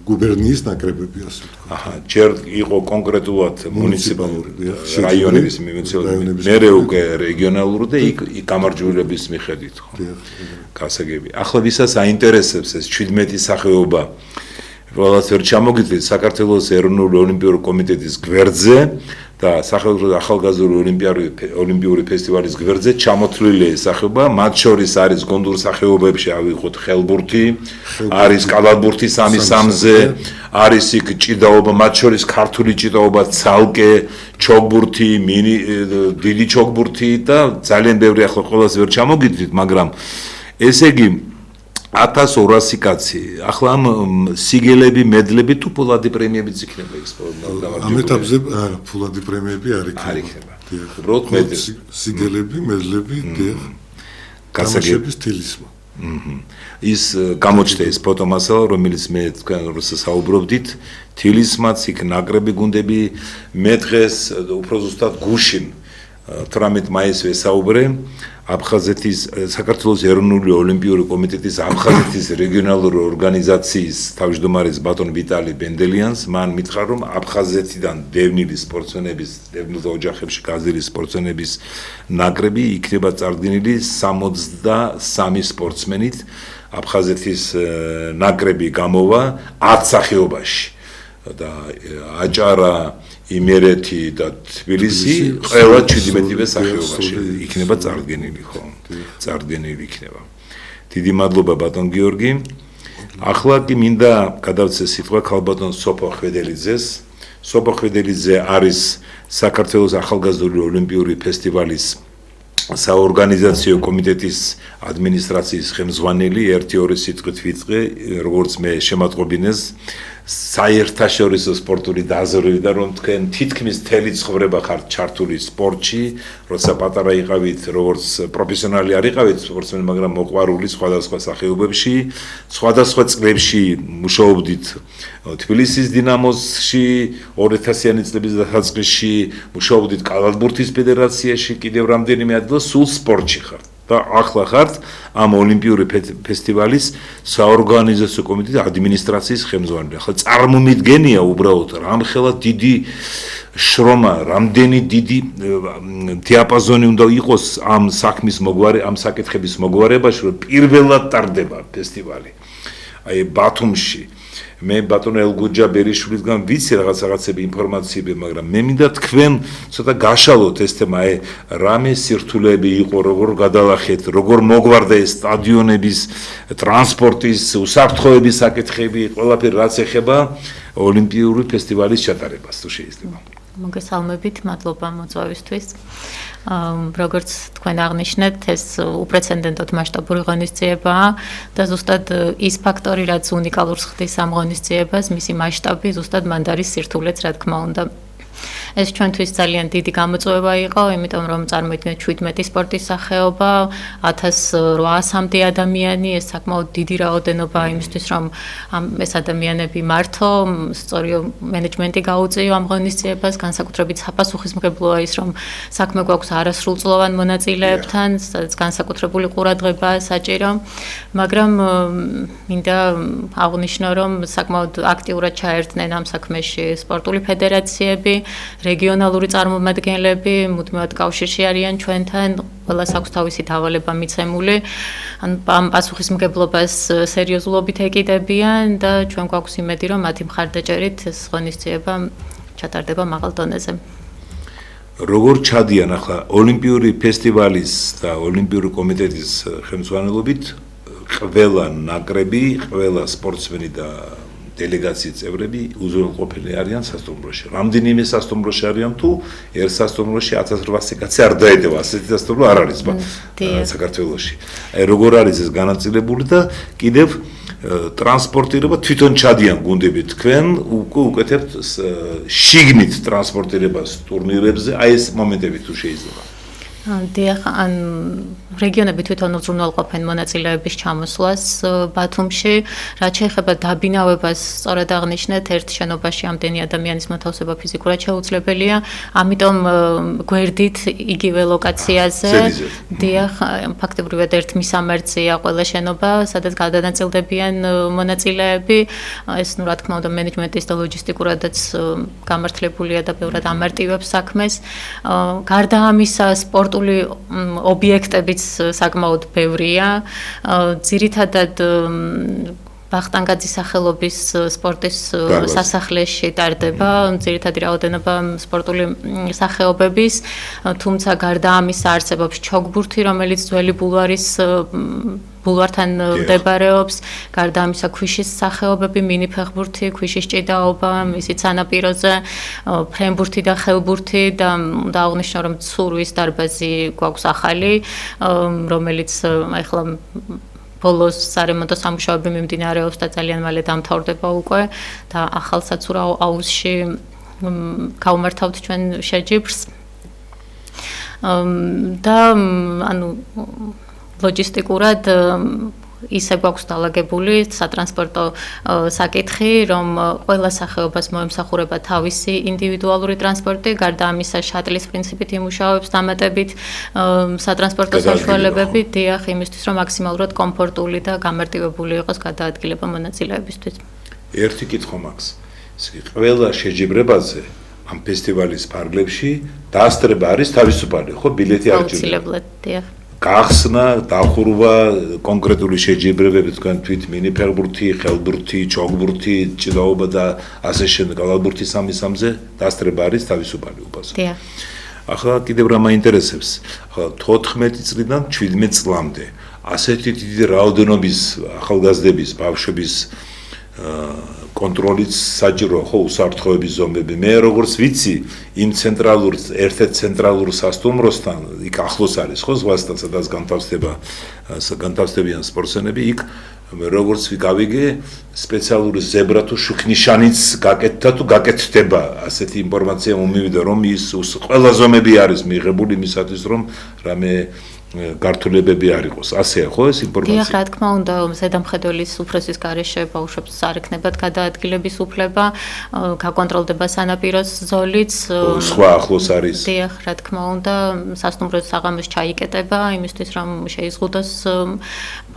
გუბერნიის ნაკრებები ასე ვთქვათ. აჰა, ჯერ იყო კონკრეტულად მუნიციპალური რაიონების მერე უკვე რეგიონალური და იქ გამარჯვებების მიხედვით ხო? გასაგები. ახლა ვისაც აინტერესებს ეს 17 სახეობა როდესაც ვერ ჩამოგიდგეთ საქართველოს ეროვნული ოლიმპიური კომიტეტის გვერდზე და სახელმწიფო ახალგაზრდული ოლიმპიური ფესტივალის გვერდზე ჩამოთვლილი სახეობა, მათ შორის არის გონდურ სახეობებში ავიღოთ ხელბურთი, არის კალათბურთი 3-3-ზე, არის იქ ჭიდაობა, მათ შორის ქართული ჭიდაობა, ცალკე, ჩოგბურთი, დიდი ჩოგბურთი და ძალიან ბევრი ახლა ყველას ვერ ჩამოგიდგით, მაგრამ ესე იგი 1200 კაცი. ახლა ამ სიგელები, მედლები თუ ფულადი პრემიებიც იქნება ის ამ ეტაპზე არა, ფულადი პრემიები არ იქნება. უბრალოდ სიგელები, მედლები, დიახ. გასაგების თილისმა. ის გამოჩნდა ეს ფოტომასალა, რომელიც მე თქვენ საუბრობდით, თილისმაც იქ ნაკრები გუნდები, მე დღეს უფრო ზუსტად გუშინ 18 მაისს ვესაუბრე აფხაზეთის საქართველოს ეროვნული ოლიმპიური კომიტეტის აფხაზეთის რეგიონალური ორგანიზაციის თავმჯდომარის ბატონ ვიტალი ბენდელიანს მან მითხრა რომ აფხაზეთიდან დევნილი სპორტსმენების დევნილ ოჯახებში გაზრდილი სპორტსმენების ნაკრები იქნება წარდგენილი 63 სპორტსმენით აფხაზეთის ნაკრები გამოვა 10 სახეობაში და აჭარა იმერეთი და თბილისი ყველა 17-ვე სახეობაში იქნება წარდგენილი ხო? წარდგენილი იქნება. დიდი მადლობა ბატონ გიორგი. ახლა კი მინდა გადავცე სიტყვა ქალბატონ სოფო ხვედელიძეს. სოფო ხვედელიძე არის საქართველოს ახალგაზრდული ოლიმპიური ფესტივალის საორგანიზაციო კომიტეტის ადმინისტრაციის ხელმძღვანელი, 1-2 სიტყვით ვიწყე, როგორც მე შემატყობინეს საერთაშორისო სპორტული დაზროვდა რომ თქვენ თითქმის მთელი ცხოვრება ხართ ჩართული სპორტში, როცა პატარა იყავით, როგორც პროფესიონალი არ იყავით სპორტსმენი, მაგრამ მოყვარული სხვადასხვა სახეობებში, სხვადასხვა წლებში მუშაობდით თბილისის დინამოსში, 2000-იანი წლების დასაწყისში მუშაობდით კალათბურთის ფედერაციაში, კიდევ რამდენიმე ადგილას სულ სპორტში ხართ. და ახლა ხართ ამ ოლიმპიური ფესტივალის საორგანიზაციო კომიტეტის ადმინისტრაციის ხელმძღვანელი. ახლა წარმომიდგენია უბრალოდ რამხელა დიდი შრომა, რამდენი დიდი დიაპაზონი უნდა იყოს ამ საქმის ამ საკითხების მოგვარებაში, რომ პირველად ტარდება ფესტივალი. აი ბათუმში მე ბატონ ელგუჯა ბერიშვილისგან ვიცი რაღაცები ინფორმაციები, მაგრამ მე მინდა თქვენ ცოტა გაშალოთ ეს თემა, რამე სირთულეები იყო, როგორ გადალახეთ, როგორ მოგვარდა ეს სტადიონების, ტრანსპორტის, უსაფრთხოების საკითხები, ყველაფერი რაც ეხება ოლიმპიური ფესტივალის ჩატარებას, თუ შეიძლება. მოგესალმებით, მადლობა მოწვევისთვის. როგორც თქვენ აღნიშნეთ, ეს უპრეცედენტოდ მასშტაბური ღონისძიებაა და ზუსტად ის ფაქტორი, რაც უნიკალურს ხდის ამ ღონისძიებას, მისი მასშტაბი ზუსტად მანდ არის სირთულეც, რა თქმა უნდა. ეს ჩვენთვის ძალიან დიდი გამოწვევა იყო, იმიტომ რომ წარმოიდგინეთ 17 სპორტის სახეობა, 1800-მდე ადამიანი, ეს საკმაოდ დიდი რაოდენობა იმისთვის, რომ ეს ადამიანები მართო, სწორი მენეჯმენტი გაუწიო ამ ღონისძიებას, განსაკუთრებით საპასუხისმგებლოა ის, რომ საქმე გვაქვს არასრულწლოვან მონაწილეებთან, სადაც განსაკუთრებული ყურადღებაა საჭირო, მაგრამ მინდა აღვნიშნო, რომ საკმაოდ აქტიურად ჩაერთნენ ამ საქმეში სპორტული ფედერაციები. რეგიონალური წარმომადგენლები მუდმივად კავშირში არიან ჩვენთან, ყველას აქვს თავისი დავალება მიცემული. ამ პასუხისმგებლობას სერიოზულობით ეკიდებიან და ჩვენ გვაქვს იმედი, რომ მათი მხარდაჭერით ეს ღონისძიება ჩატარდება მაღალ დონეზე. როგორ ჩადიან ახლა ოლიმპიური ფესტივალის და ოლიმპიური კომიტეტის ხელმძღვანელობით ყველა ნაკრები, ყველა სპორტსმენი და დელეგაციის წევრები უზრუნველყოფილი არიან სასტუმროში. რამდენიმე სასტუმროში არიან თუ ერთ სასტუმროში 1800 კაცი არ დაედევა, ასეთი სასტუმრო არ არის საქართველოში. აი როგორ არის ეს განაწილებული და კიდევ ტრანსპორტირება თვითონ ჩადიან გუნდები თქვენ უკეთებთ შიგნით ტრანსპორტირებას ტურნირებზე, აი ეს მომენტები თუ შეიძლება. დიახ, ან რეგიონები თვითონ უზრუნველყოფენ მონაწილეების ჩამოსვლას ბათუმში, რაც შეეხება დაბინავებას, სწორად აღნიშნეთ, ერთ შენობაში ამდენი ადამიანის მოთავსება ფიზიკურად შეუძლებელია, ამიტომ გვერდით იგივე ლოკაციაზე, დიახ, ფაქტობრივად ერთ მისამართზეა ყველა შენობა, სადაც გადანაწილდებიან მონაწილეები, ეს ნუ რა თქმა უნდა მენეჯმენტის და ლოჯისტიკურადაც გამართლებულია და ბევრად ამარტივებს საქმეს. გარდა ამისა, სპორტული ობიექტებიც საკმაოდ ბევრია. ძირითადად ვახტანგაძის სახელობის სპორტის სასახლეში ტარდება ძირითადი რაოდენობა სპორტული სახეობების, თუმცა გარდა ამისა არსებობს ჩოგბურთი, რომელიც ძველი ბულვართან მდებარეობს, გარდა ამისა ქვიშის სახეობები, მინიფეხბურთი, ქვიშის ჭიდაობა, მისი სანაპიროზე, ფრენბურთი და ხელბურთი და აღნიშნო რომ ცურვის დარბაზი გვაქვს ახალი, რომელიც ახლა ბოლოს სარემონტო სამუშაოები მიმდინარეობს და ძალიან მალე დამთავრდება უკვე და ახალ საცურაო აუზში გავმართავთ ჩვენ შეჯიბრს. და ანუ ლოჯისტიკურად ისე გვაქვს დალაგებული სატრანსპორტო საკითხი, რომ ყველა სახეობას მოემსახურება თავისი ინდივიდუალური ტრანსპორტი, გარდა ამისა შატლის პრინციპით იმუშავებს დამატებით სატრანსპორტო საშუალებები, დიახ, იმისთვის რომ მაქსიმალურად კომფორტული და გამარტივებული იყოს გადაადგილება მონაწილეებისთვის. ერთი კითხვა მაქვს. ყველა შეჯიბრებაზე ამ ფესტივალის ფარგლებში დაასწრება არის თავისუფალი, ხო, ბილეთი არ ჭირდება. აუცილებლად, დიახ. გახსნა, დახურვა, კონკრეტული შეჯიბრებები თქვენ თვით მინიფეხბურთი, ხელბურთი, ჩოგბურთი, ჭიდაობა და ასე შემდეგ, გალავბურთის ამისამზე დაასწრება არის თავისუფალი უპასო. დიახ. ახლა კიდევ რა მაინტერესებს? ახლა 14 წლიდან 17 წლამდე ასეთი დიდი რაოდენობის ახალგაზრდების, ბავშვების კონტროლიც საჭირო ხო უსაფრთხოების ზომები. მე როგორც ვიცი, იმ ერთ-ერთ ცენტრალურ სასტუმროსთან, იქ ახლოს არის ხო ზღვასთან, სადაც განთავსდებიან სპორტსმენები, იქ როგორც გავიგე, სპეციალური ზებრა თუ შუქნიშანიც გაკეთდა თუ გაკეთდება. ასეთი ინფორმაცია მომივიდა, რომ ის ყველა ზომები არის მიღებული იმისათვის, რომ რამე გართულებები არ იყოს. ასეა ხო ეს ინფორმაცია? დიახ, რა თქმა უნდა, ზედამხედველის უფროსის გარეშე ბავშვებს არ ექნებათ გადაადგილების უფლება, გაკონტროლდება სანაპიროს ზოლიც. სხვა ახლოს არის. დიახ, რა თქმა უნდა, სასტუმროს საღამოს ჩაიკეტება, იმისთვის რომ შეიზღუდოს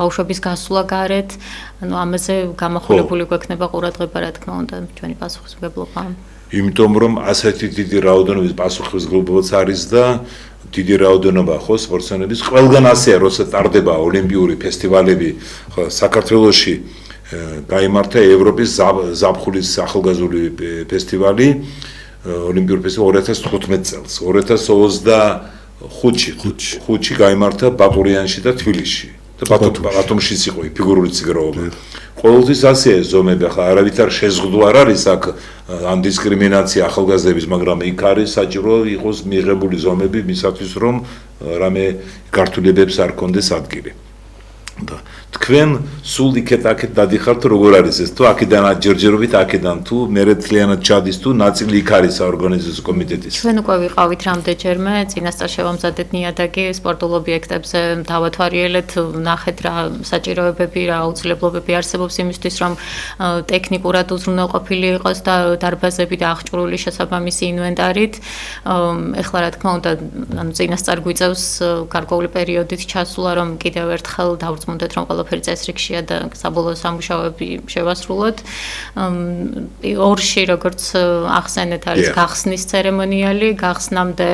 ბავშვების გასვლა გარეთ. ანუ ამაზე გამახვილებული გვექნება ყურადღება, რა თქმა უნდა, ჩვენი პასუხისმგებლობა. იმიტომ რომ ასეთი დიდი რაოდენობის პასუხისმგებლობაც არის და დიდი რაოდენობა ხო სპორტსმენების ყველგან ასეა, როცა ტარდება ოლიმპიური ფესტივალები, ხო საქართველოში გაიმართა ევროპის ზაფხულის ახალგაზრდული ფესტივალი, ოლიმპიური ფესტივალი 2015 წელს, 2025-ში გაიმართა ბაკურიანში და თბილისში. და ბათუმშიც იყო ფიგურული ციგროვობა. ყოველთვის ასეა ზომები, ახლა არავითარ შეზღუდვა არ არის აქ ან დისკრიმინაცია ახალგაზრდების, მაგრამ იქ არის საჭირო იყოს მიღებული ზომები მისათვის, რომ რამე გართულებებს არ კონდეს ადგილი. და თქვენ სულ იქეთ-აქეთ დადიხართ, როგორ არის ეს? თუ აქედან ჯერჯერობით აქედან თუ მერეთლიანად ჩადის თუ ნაწილი იქ არის საორგანიზაციო კომიტეტის? ჩვენ უკვე ვიყავით რამდენჯერმე, წინასწარ შევამზადეთ ნიადაგი სპორტულ ობიექტებზე, დავათვალიერეთ, ნახეთ რა საჭიროებები, რა აუცილებლობები არსებობს იმისთვის, რომ ტექნიკურად უზრუნველყოფილი იყოს და დარბაზები და აღჭურვილი შესაბამისი ინვენტარით. ეხლა რა თქმა უნდა, ანუ წინასწარ გვიწევს გარკვეული პერიოდით ჩასვლა, რომ კიდევ ერთხელ დავწმუნდეთ, რომ ყველაფერი წესრიგშია და საბოლოო სამუშაოები შევასრულოთ. ორში როგორც ახსენეთ არის გახსნის ცერემონიალი, გახსნამდე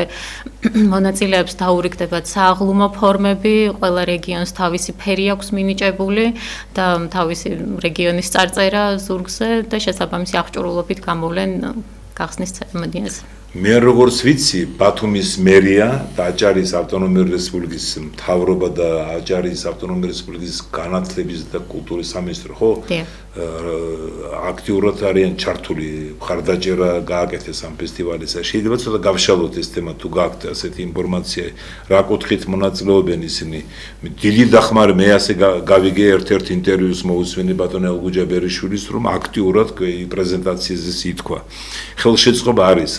მონაწილეებს დაურიგდებათ სააღლუმო ფორმები, ყველა რეგიონს თავისი ფერი აქვს მინიჭებული და თავისი რეგიონის წარწერა ზურგზე და შესაბამისი აღჭურვილობით გამოვლენ გახსნის ცერემონიაზე. მე როგორც ვიცი, ბათუმის მერია და აჭარის ავტონომიური რესპუბლიკის მთავრობა და აჭარის ავტონომიური რესპუბლიკის განათლების და კულტურის სამინისტრო, ხო? აქტიურად არიან ჩართული, მხარდაჭერა გააკეთეს ამ ფესტივალისა. შეიძლება ცოტა გავშალოთ ეს თემა თუ გაქვთ ასეთი ინფორმაცია, რა კუთხით მონაწილეობენ ისინი. დიდი დახმარე მე ასე გავიგე ერთ-ერთ ინტერვიუს მოусვენი ბატონ ელგუჯა ბერიშვილის, რომ აქტიურად პრეზენტაციაზე ითქვა. ხელშეწყობა არის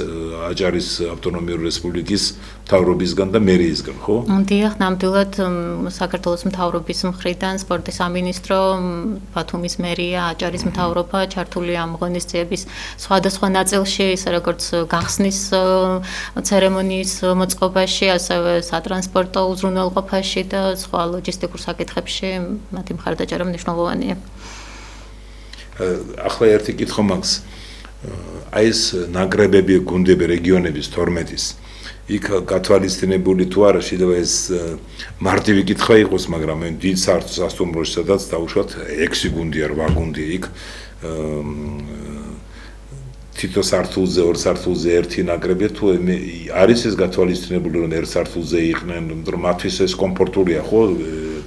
აჭარის ავტონომიური რესპუბლიკის მთავრობისგან და მერიისგან, ხო? დიახ, ნამდვილად საქართველოს მთავრობის მხრიდან სპორტის სამინისტრო, ბათუმის მერია, აჭარის მთავრობა ჩართულია ამ ღონისძიების სხვადასხვა ნაწილში, ისე როგორც გახსნის ცერემონიის მოწყობაში, ასევე სატრანსპორტო უზრუნველყოფაში და სხვა ლოჯისტიკურ საკითხებში მათი მხარდაჭერა მნიშვნელოვანია. ახლა ერთი კითხვა მაქვს. აი ეს ნაკრებები, გუნდები რეგიონების 12-ის იქ გათვალისწინებული თუ არა შეიძლება ეს მარტივი კითხვა იყოს, მაგრამ მე დიდ სასტუმროში სადაც დაუშვათ 6 გუნდია, 8 გუნდია იქ თითო სართულზე, ორ სართულზე ერთი ნაკრები თუ არის ეს გათვალისწინებული რომ ერთ სართულზე იყვნენ, რომ მათთვის ეს კომფორტულია, ხო?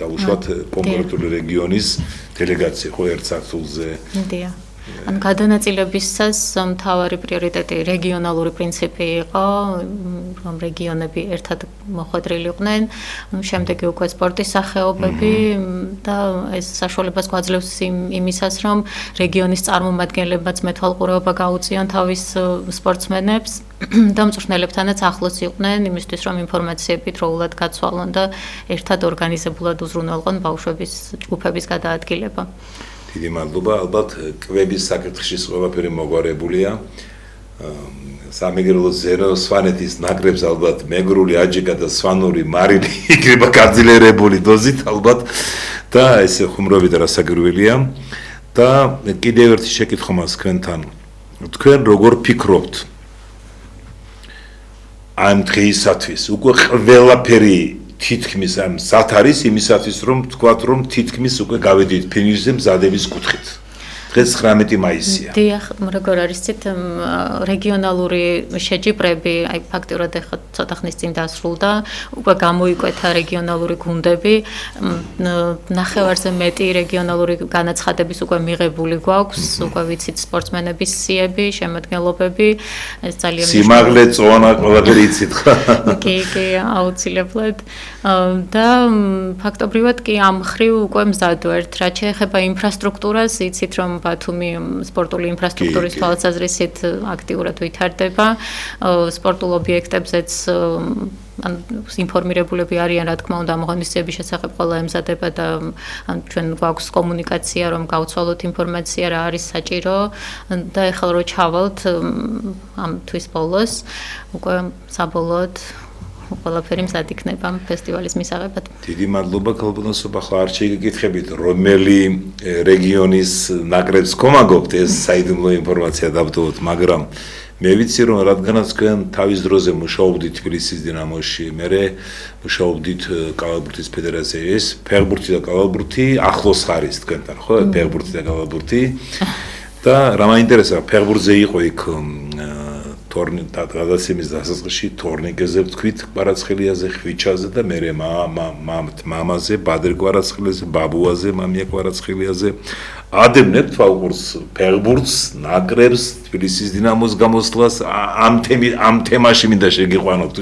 დაუშვათ კონკრეტული რეგიონის დელეგაცია, ხო, ერთ სართულზე. დიახ. ან გადანაწილებისას მთავარი პრიორიტეტი რეგიონალური პრინციპი იყო, რომ რეგიონები ერთად მოხვედრილიყვნენ, შემდეგი უკვე სპორტის სახეობები და ეს საშუალებას გვაძლევს იმისას, რომ რეგიონის წარმომადგენლებმაც მეთვალყურეობა გაუწიონ თავის სპორტსმენებს და მწვრთნელებთანაც ახლოს იყვნენ, იმისთვის რომ ინფორმაციები დროულად გაცვალონ და ერთად ორგანიზებულად უზრუნველყონ ბავშვების ჯგუფების გადაადგილება. დიდი მადლობა, ალბათ კვების საკითხში ყველაფერი მოგვარებულია. სამეგრელო ზერო სვანეთის ნაკრებს ალბათ მეგრული აჯიკა და სვანური მარილი იქნება გაძლიერებული დოზით ალბათ და ესე ხუმრობით რასაკვირველია და კიდევ ერთი შეკითხვა მაქვს თქვენთან. თქვენ როგორ ფიქრობთ ამ დღეისათვის? უკვე ყველაფერი თითქმის ამ სათ არის იმისათვის რომ თქვათ რომ თითქმის უკვე გავედით ფინიშზე მზადების კუთხით. დღეს 19 მაისია. დიახ, როგორ არის ცით რეგიონალური შეჯიბრები, აი ფაქტიურად ახლა ცოტა ხნის წინ დასრულდა, უკვე გამოიკვეთა რეგიონალური გუნდები, ნახევარზე მეტი რეგიონალური განაცხადების უკვე მიღებული გვაქვს, უკვე ვიცით სპორტსმენების სიები, შემადგენლობები, ეს ძალიან სიმაღლე, წონა, ყველაფერი იცით ხა? კი, აუცილებლად. და ფაქტობრივად კი ამ ხრივ უკვე მზად ვართ, რაც შეეხება ინფრასტრუქტურას, იცით რომ ბათუმი სპორტული ინფრასტრუქტურის თვალსაზრისით აქტიურად ვითარდება, სპორტულ ობიექტებზეც ინფორმირებულები არიან, რა თქმა უნდა, ამ ღონისძიების შესახებ ყველა ემზადება და ჩვენ გვაქვს კომუნიკაცია, რომ გავცვალოთ ინფორმაცია, რა არის საჭირო და ეხლა რო ჩავალთ ამ თვის ბოლოს, უკვე საბოლოოდ ყველაფერი მზად იქნება ფესტივალის მისაღებად. დიდი მადლობა ქალბატონსობა, ხო არ შეგეკითხებით, რომელი რეგიონის ნაკრებს გქონაგობთ, ეს საიდუმლო ინფორმაცია დავტოვოთ, მაგრამ მე ვიცი რომ რადგანაც თქვენ თავის დროზე მუშაობდით თბილისის დინამოში, მერე მუშაობდით კალათბურთის ფედერაციის, ფეხბურთი და კალათბურთი ახლოს არის თქვენთან, ხო? ფეხბურთი და კალათბურთი და რა მაინტერესა, ფეხბურთზე იყო იქ გადაცემის დასაწყისში თორნიკეზე ვთქვით კვარაცხელიაზე, ხვიჩაზე და მერე მამაზე, ბადრ კვარაცხელიაზე, ბაბუაზე, მამია კვარაცხელიაზე ადევნებთ თვალყურს ფეხბურთს, ნაკრებს, თბილისის დინამოს გამოსვლას ამ თემაში მინდა შეგიყვანოთ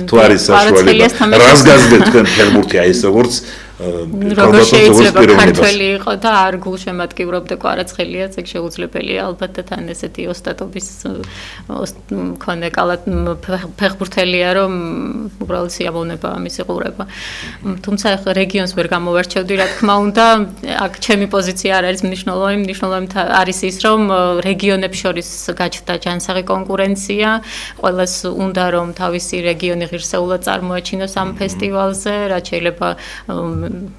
თუ არის საშუალება. რას გაზრდეთ თქვენ ფეხბურთი აი ეს როგორც როგორ შეიძლება ქართველი იყო და არ გულშემატკივრობდა კვარაცხელიას, ეგ შეუძლებელია ალბათ და თან ესეთი ოსტატობის მქონე ფეხბურთელია, რომ უბრალოდ სიამოვნებაა მისი ყურება. თუმცა ახლა რეგიონს ვერ გამოვარჩევდი, რა თქმა უნდა, აქ ჩემი პოზიცია არ არის მნიშვნელოვანი არის ის, რომ რეგიონებს შორის გაჩნდა ჯანსაღი კონკურენცია, ყველას უნდა რომ თავისი რეგიონი ღირსეულად წარმოაჩინოს ამ ფესტივალზე, რაც შეიძლება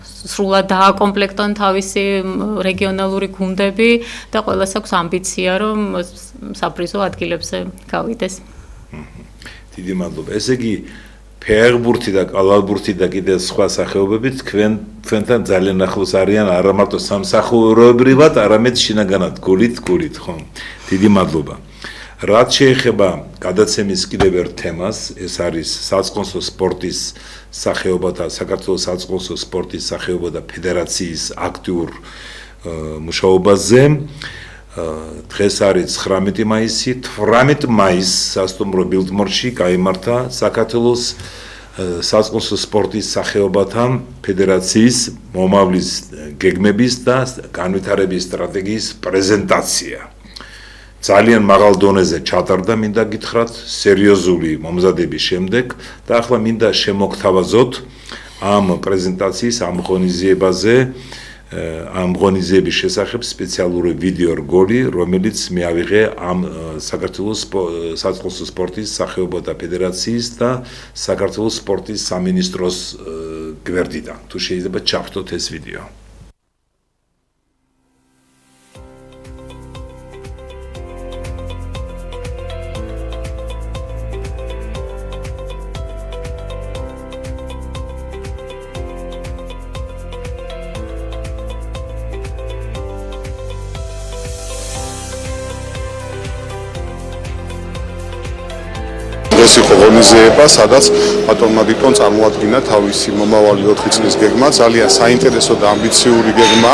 სრულად დააკომპლექტონ თავისი რეგიონალური გუნდები და ყველას აქვს ამბიცია, რომ საპრიზო ადგილებზე გავიდეს. დიდი მადლობა. ესე იგი ფეხბურთი და კალათბურთი და კიდევ სხვა სახეობები თქვენთან ძალიან ახლოს არიან არა მარტო სამსახურებრივად, არამედ შინაგანად, გულით, ხო? დიდი მადლობა. რაც შეეხება გადაცემის კიდევ ერთ თემას, ეს არის საწყონსო სპორტის სახეობათა, საქართველოს საწყონსო სპორტის სახეობათა ფედერაციის აქტიურ მუშაობაზე. დღეს არის 19 მაისი, 18 მაისს სასტუმრო ბილდმორში გაიმართა საქართველოს საწყონსო სპორტის სახეობათა ფედერაციის მომავლის გეგმების და განვითარების სტრატეგიის პრეზენტაცია. ძალიან მაღალ დონეზე ჩატარდა, მინდა გითხრათ, სერიოზული მომზადების შემდეგ და ახლა მინდა შემოგთავაზოთ ამ პრეზენტაციის ამ ღონისძიებაზე ამ ღონისძიების შესახებ სპეციალური ვიდეო რგოლი, რომელიც მიავიღე ამ საქართველოს საწყონსო სპორტის სახეობათა ფედერაციის და საქართველოს სპორტის სამინისტროს გვერდიდან. თუ შეიძლება ჩავრთოთ ეს ვიდეო. ეს იყო ღონისძიება, სადაც ბატონმა გიკონ წარმოადგინა თავისი მომავალი 4 წლის გეგმა, ძალიან საინტერესო და ამბიციური გეგმა,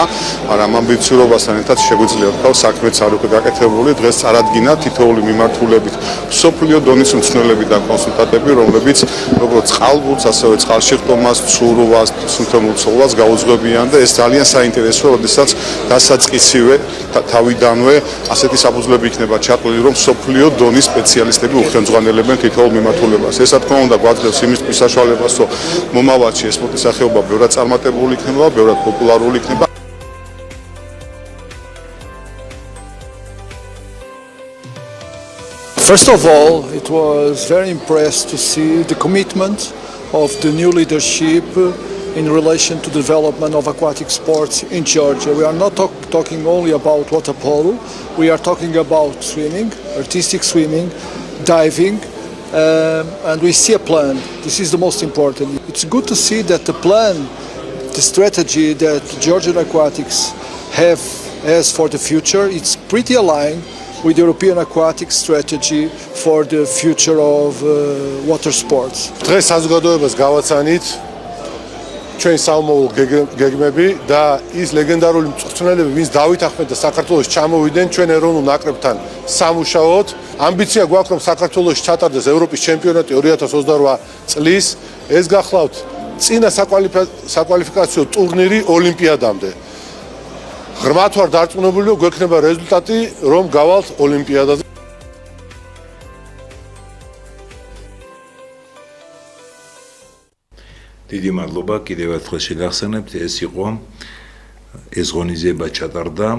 მაგრამ ამბიციურობასთან ერთად შეგვიძლია ვთქვათ, საქმეც არ უკვე გაკეთებული, დღეს წარადგინა თითოეული მიმართულებით მსოფლიო დონის მცნელები და კონსულტანტები, რომლებიც როგორც წყალბურთს, ასევე წყალშეყრდომას, ცურვას, სუნთქველმცველობას გაუძღვებიან და ეს ძალიან საინტერესოა, როდესაც დასაწყისივე თავიდანვე ასეთი საფუძვლები იქნება ჩაყრილი, რომ მსოფლიო დონის სპეციალისტები უხელმძღვანელებენ თითოეულ მიმართულებას. ეს რა თქმა უნდა გვაძლევს იმის საშუალებას, რომ მომავალში ეს სპორტის სახეობა ბევრად წარმატებული იქნება, ბევრად პოპულარული იქნება. First of all, it was very impressed to see the commitment of the new leadership in relation to the development of aquatic sports in Georgia. We are not talking only about water polo, we are talking about swimming, artistic swimming, diving, and we see a plan. This is the most important. It's good to see that the plan, the strategy that Georgian Aquatics has for the future, it's pretty aligned with the European aquatic strategy for the future of water sports. დღეს საზოგადოებას გავაცანით ჩვენ საომოვო გეგმები და ის ლეგენდარული მწვრთნელები, ვინც დავით ახმეტდა საქართველოს ჩამოვიდნენ ჩვენ ეროვნულ ნაკრებთან სამუშაოდ. ამბიცია გვაქვს, რომ საქართველოში ჩატარდეს ევროპის ჩემპიონატი 2028 წლის. ეს გახლავთ წინა საკვალიფიკაციო ტურნირი ოლიმპიადამდე. ღრმად ვარ დარწმუნებული, რომ გვექნება რეზულტატი, რომ გავალთ ოლიმპიადაზე. დიდი მადლობა, კიდევ ერთხელ შეგახსენებთ, ეს ღონისძიება ჩატარდა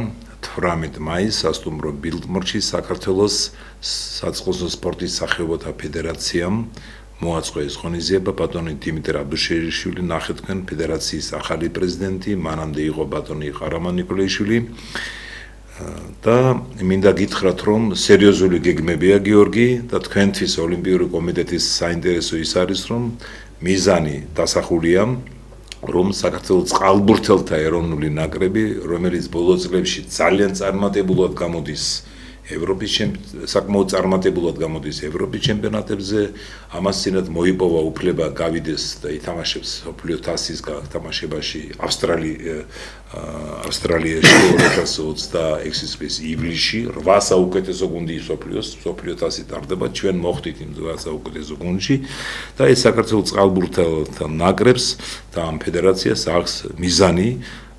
18 მაისს სასტუმრო ბილდმორში საქართველოს საწყონსო სპორტის სახეობათა ფედერაციამ მოაწყო ეს ღონისძიება. ბატონი დიმიტრი აბდუშელიშვილი, ნახეთ თქვენ, ფედერაციის ახალი პრეზიდენტი, მანამდე იყო ბატონი ყარამან ნიკოლაიშვილი და მინდა გითხრათ, რომ სერიოზული გეგმებია გიორგი და თქვენთვის ოლიმპიური კომიტეტის საინტერესო ის არის, რომ მიზანი დასახულია, რომ საქართველოს წყალბურთელთა ეროვნული ნაკრები, რომელიც ბოლო წლებში ძალიან წარმატებულად გამოდის ევროპის საკმაოდ წარმატებულად გამოდის ევროპის ჩემპიონატებზე, ამას წინათ მოიპოვა უფლება გავიდეს და ითამაშებს მსოფლიო თასის გათამაშებაში ავსტრალიაში 2026 წლის ივლისში 8 საუკეთესო გუნდი მსოფლიო თასი ტარდება, ჩვენ მოხდით იმ 8 საუკეთესო გუნდში და ეს საქართველოს წყალბურთელთა ნაკრებს და ამ ფედერაციას აქვს მიზანი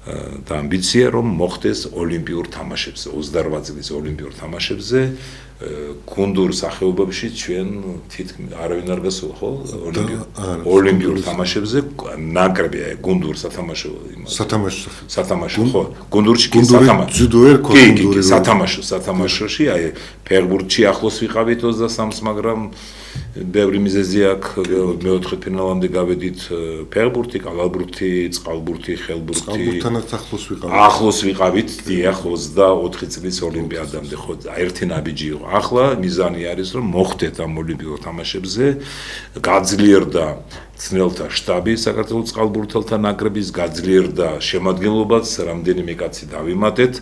და ამბიცია, რომ მოხდეს ოლიმპიურ თამაშებზე, 28 წლის ოლიმპიურ თამაშებზე გუნდურ სახეობებში ჩვენ თითქმის არავინ არ გასულა ხო ოლიმპიურ თამაშებზე ნაკრები გუნდურ სათამაშო ხო გუნდურში კი სათამაშოში აი ფეხბურთში ახლოს ვიყავით 23-ს მაგრამ ბევრი მიზეზი აქვს მეოთხე ფინალამდე გავედით ფეხბურთი, კალათბურთი, წყალბურთი, ხელბურთი წყალბურთთანაც ახლოს ვიყავით დიახ 24 წლის ოლიმპიადამდე ხო ერთი ნაბიჯი იყო ახლა მიზანი არის რომ მოხდეთ ამ ოლიმპიურ თამაშებზე გაძლიერდა ცნელთა შტაბი საქართველოს წყალბურთელთა ნაკრების გაძლიერდა შემადგენლობაც რამდენიმე კაცი დავიმატეთ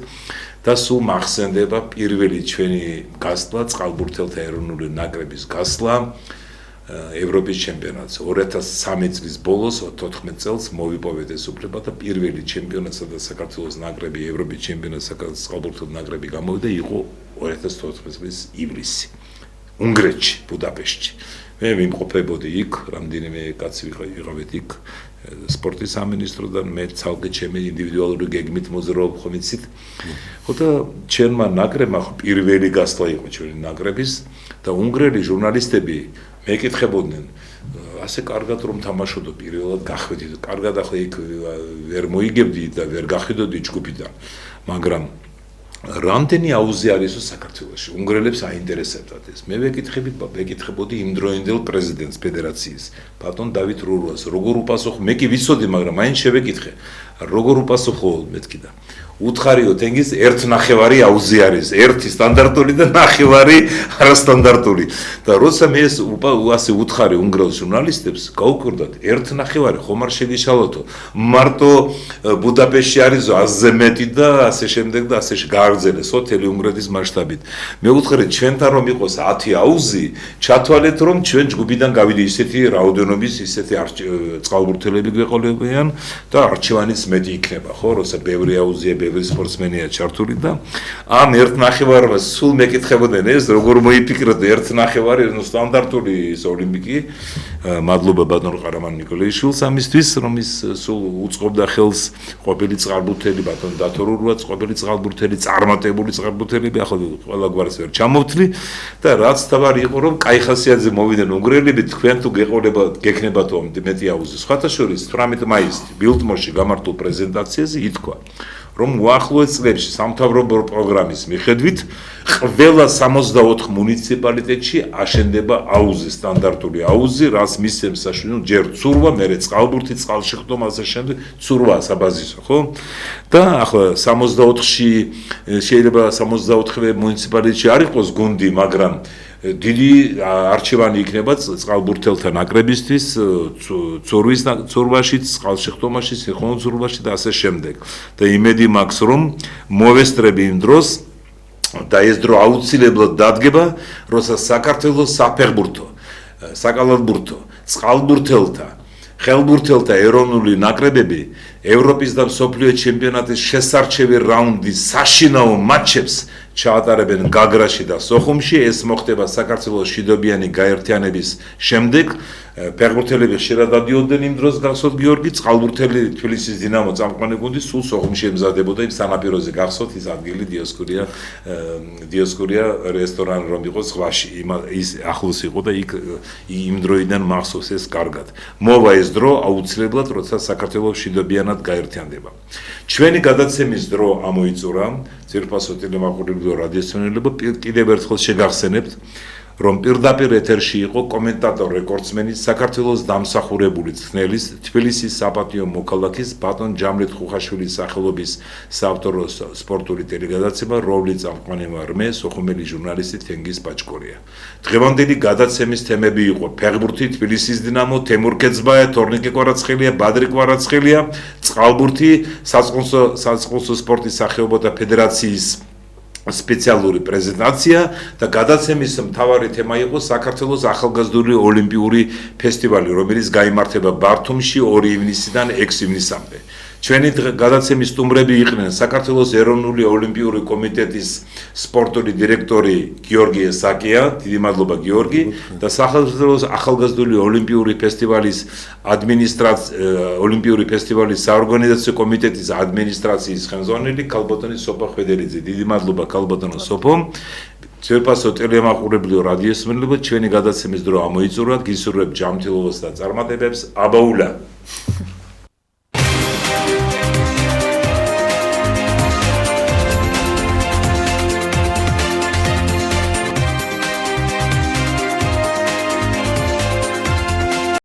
და სულ მახსენდება პირველი ჩვენი გასვლა წყალბურთელთა ეროვნული ნაკრების გასვლა ევროპის ჩემპიონატს 2003 წლის ბოლოს 14 წელს მოვიპოვეთ ეს უფლება და პირველი ჩემპიონატსა და საქართველოს ნაკრები ევროპის ჩემპიონატს წყალბურთელთა ნაკრები გამოვიდა იყო 2014 წლის ივლისი უნგრეთში ბუდაპეშტში მე ვიმყოფებოდი იქ რამდენიმე კაცი ვიყავით იქ სპორტის სამინისტროდან მე ცალკე ჩემი ინდივიდუალური გეგმით მოძრაობ ხომ იცით ხო და ჩემმა ნაკრებმა პირველი გასვლა იყო ჩვენი ნაკრების და უნგრელი ჟურნალისტები მეკითხებოდნენ ასე კარგად რომ თამაშობდო პირველად გახვედით კარგად ახლა იქ ვერ მოიგებდი და ვერ გახვიდოდი ჯგუფიდან მაგრამ რამდენი აუზი არისო საქართველოში უნგრელებს აინტერესებდათ ეს მე ვეკითხებოდი იმ დროინდელ პრეზიდენტს ფედერაციის ბატონ დავით რურვას როგორ უპასუხო მე კი ვიცოდი მაგრამ მაინც შევეკითხე როგორ უპასუხო მეთქი და უთხარიო თენგის 1.5 აუზი არის ერთი სტანდარტული და 1.5 არასტანდარტული და როცა მე ეს ასე უთხარი უნგრელ ჟურნალისტებს გაუკვირდათ 1.5 ხომ არ შეგიშალოთო მარტო ბუდაპეშტში არისო 100-ზე მეტი და ასე შემდეგ და ასე გააგრძელეს ოტელი უნგრეთის მასშტაბით მე უთხარი ჩვენთან რომ იყოს 10 აუზი ჩათვალეთ რომ ჩვენ ჯგუფიდან გავიდე ისეთი რაოდენობის ისეთი წყალბურთელები გვეყოლებიან და არჩევანიც მეტი იქნება ხო როცა ბევრი აუზია ბევრი სპორტსმენია ჩართული და ამ 1.5-ს სულ მეკითხებოდნენ ეს როგორ მოიფიქროთ 1.5 ნუ სტანდარტული ის ოლიმპიკი მადლობა ბატონ ყარამან ნიკოლაიშვილს ამისთვის რომ ის სულ უწყობდა ხელს ყოფილი წყალბურთელი ბატონ დათორურვაც ყოფილი წყალბურთელი წარმატებული წყალბურთელები ახლა ყველა გვარს ვერ ჩამოვთვლი და რაც თავარი იყო რომ კაიხასიაძე მოვიდნენ უნგრელები თქვენ თუ გექნებათო მეტი აუზი სხვათა შორის 18 მაისს ბილდმორში გამართულ პრეზენტაციაზე ითქვა რომ უახლოეს წლებში სამთავრობო პროგრამის მიხედვით ყველა 64 მუნიციპალიტეტში აშენდება აუზი სტანდარტული აუზი რაც მისცემს საშუალებას ჯერ ცურვა მერე წყალბურთი წყალშეხტომა ასე შემდეგ ცურვა საბაზისო ხო და ახლა 64-ში შეიძლება 64 მუნიციპალიტეტში არ იყოს გუნდი მაგრამ დიდი არჩევანი იქნება წყალბურთელთა ნაკრებისთვის ცურვაში წყალშეხტომაში სიხონოვ ცურვაში და ასე შემდეგ და იმედი მაქვს რომ მოვესწრები იმ დროს და ეს დრო აუცილებლად დადგება როცა საქართველოს საფეხბურთო საკალათბურთო წყალბურთელთა ხელბურთელთა ეროვნული ნაკრებები ევროპის და მსოფლიო ჩემპიონატის შესარჩევი რაუნდის საშინაო მატჩებს ჩაატარებენ გაგრაში და სოხუმში ეს მოხდება საქართველოს მშვიდობიანი გაერთიანების შემდეგ ფეხბურთელები ხშირად დადიოდნენ იმ დროს გახსოვთ გიორგი წყალბურთელი თბილისის დინამო წამყვანი გუნდი სულ სოხუმში ემზადებოდა იმ სანაპიროზე გახსოვთ ის ადგილი დიოსკურია რესტორანი რომ იყო ზღვაში ის ახლოს იყო და იქ იმ დროიდან მახსოვს ეს კარგად მოვა ეს დრო აუცილებლად როცა საქართველოს მშვიდობიანად გაერთიანდება ჩვენი გადაცემის დრო ამოიწურა ძირფასო ტელემაყურებელო რადიოსმენელებო კიდევ ერთხელ შეგახსენებთ რომ პირდაპირ ეთერში იყო კომენტატორ რეკორდსმენი საქართველოს დამსახურებული თნელის თბილისის საპატიო მოქალაქის ბატონ ჯამრეთ ხუხაშვილის სახელობის საავტორო სპორტული ტელეგადაცემა რომლის წამყვანი ვარ მე სოხუმელი ჟურნალისტი თენგიზ ბაჭკორია დღევანდელი გადაცემის თემები იყო ფეხბურთი თბილისის დინამო თემურ კეცბაია თორნიკე კვარაცხელია ბადრი კვარაცხელია წყალბურთი საწყლოსო სპორტის სახეობათა ფედერაციის სპეციალური პრეზენტაცია და გადაცემის მთავარი თემა იყო საქართველოს ახალგაზრდული ოლიმპიური ფესტივალი, რომელიც გაიმართება ბართუმში 2 ივნისიდან 6 ივნისამდე. ჩვენი გადაცემის სტუმრები იყვნენ საქართველოს ეროვნული ოლიმპიური კომიტეტის სპორტული დირექტორი გიორგი ესაკია, დიდი მადლობა გიორგი და საქართველოს ახალგაზრდული ოლიმპიური ფესტივალის ოლიმპიური ფესტივალის საორგანიზაციო კომიტეტის ადმინისტრაციის ხელმძღვანელი ქალბატონი სოფო ხვედერიძე. დიდი მადლობა ქალბატონო სოფო. ძვირფასო ტელემაყურებლიო რადიოსმენლებო, ჩვენი გადაცემის დრო ამოიწურა, გისურვებთ ჯანმრთელობას და წარმატებებს. აბაულა.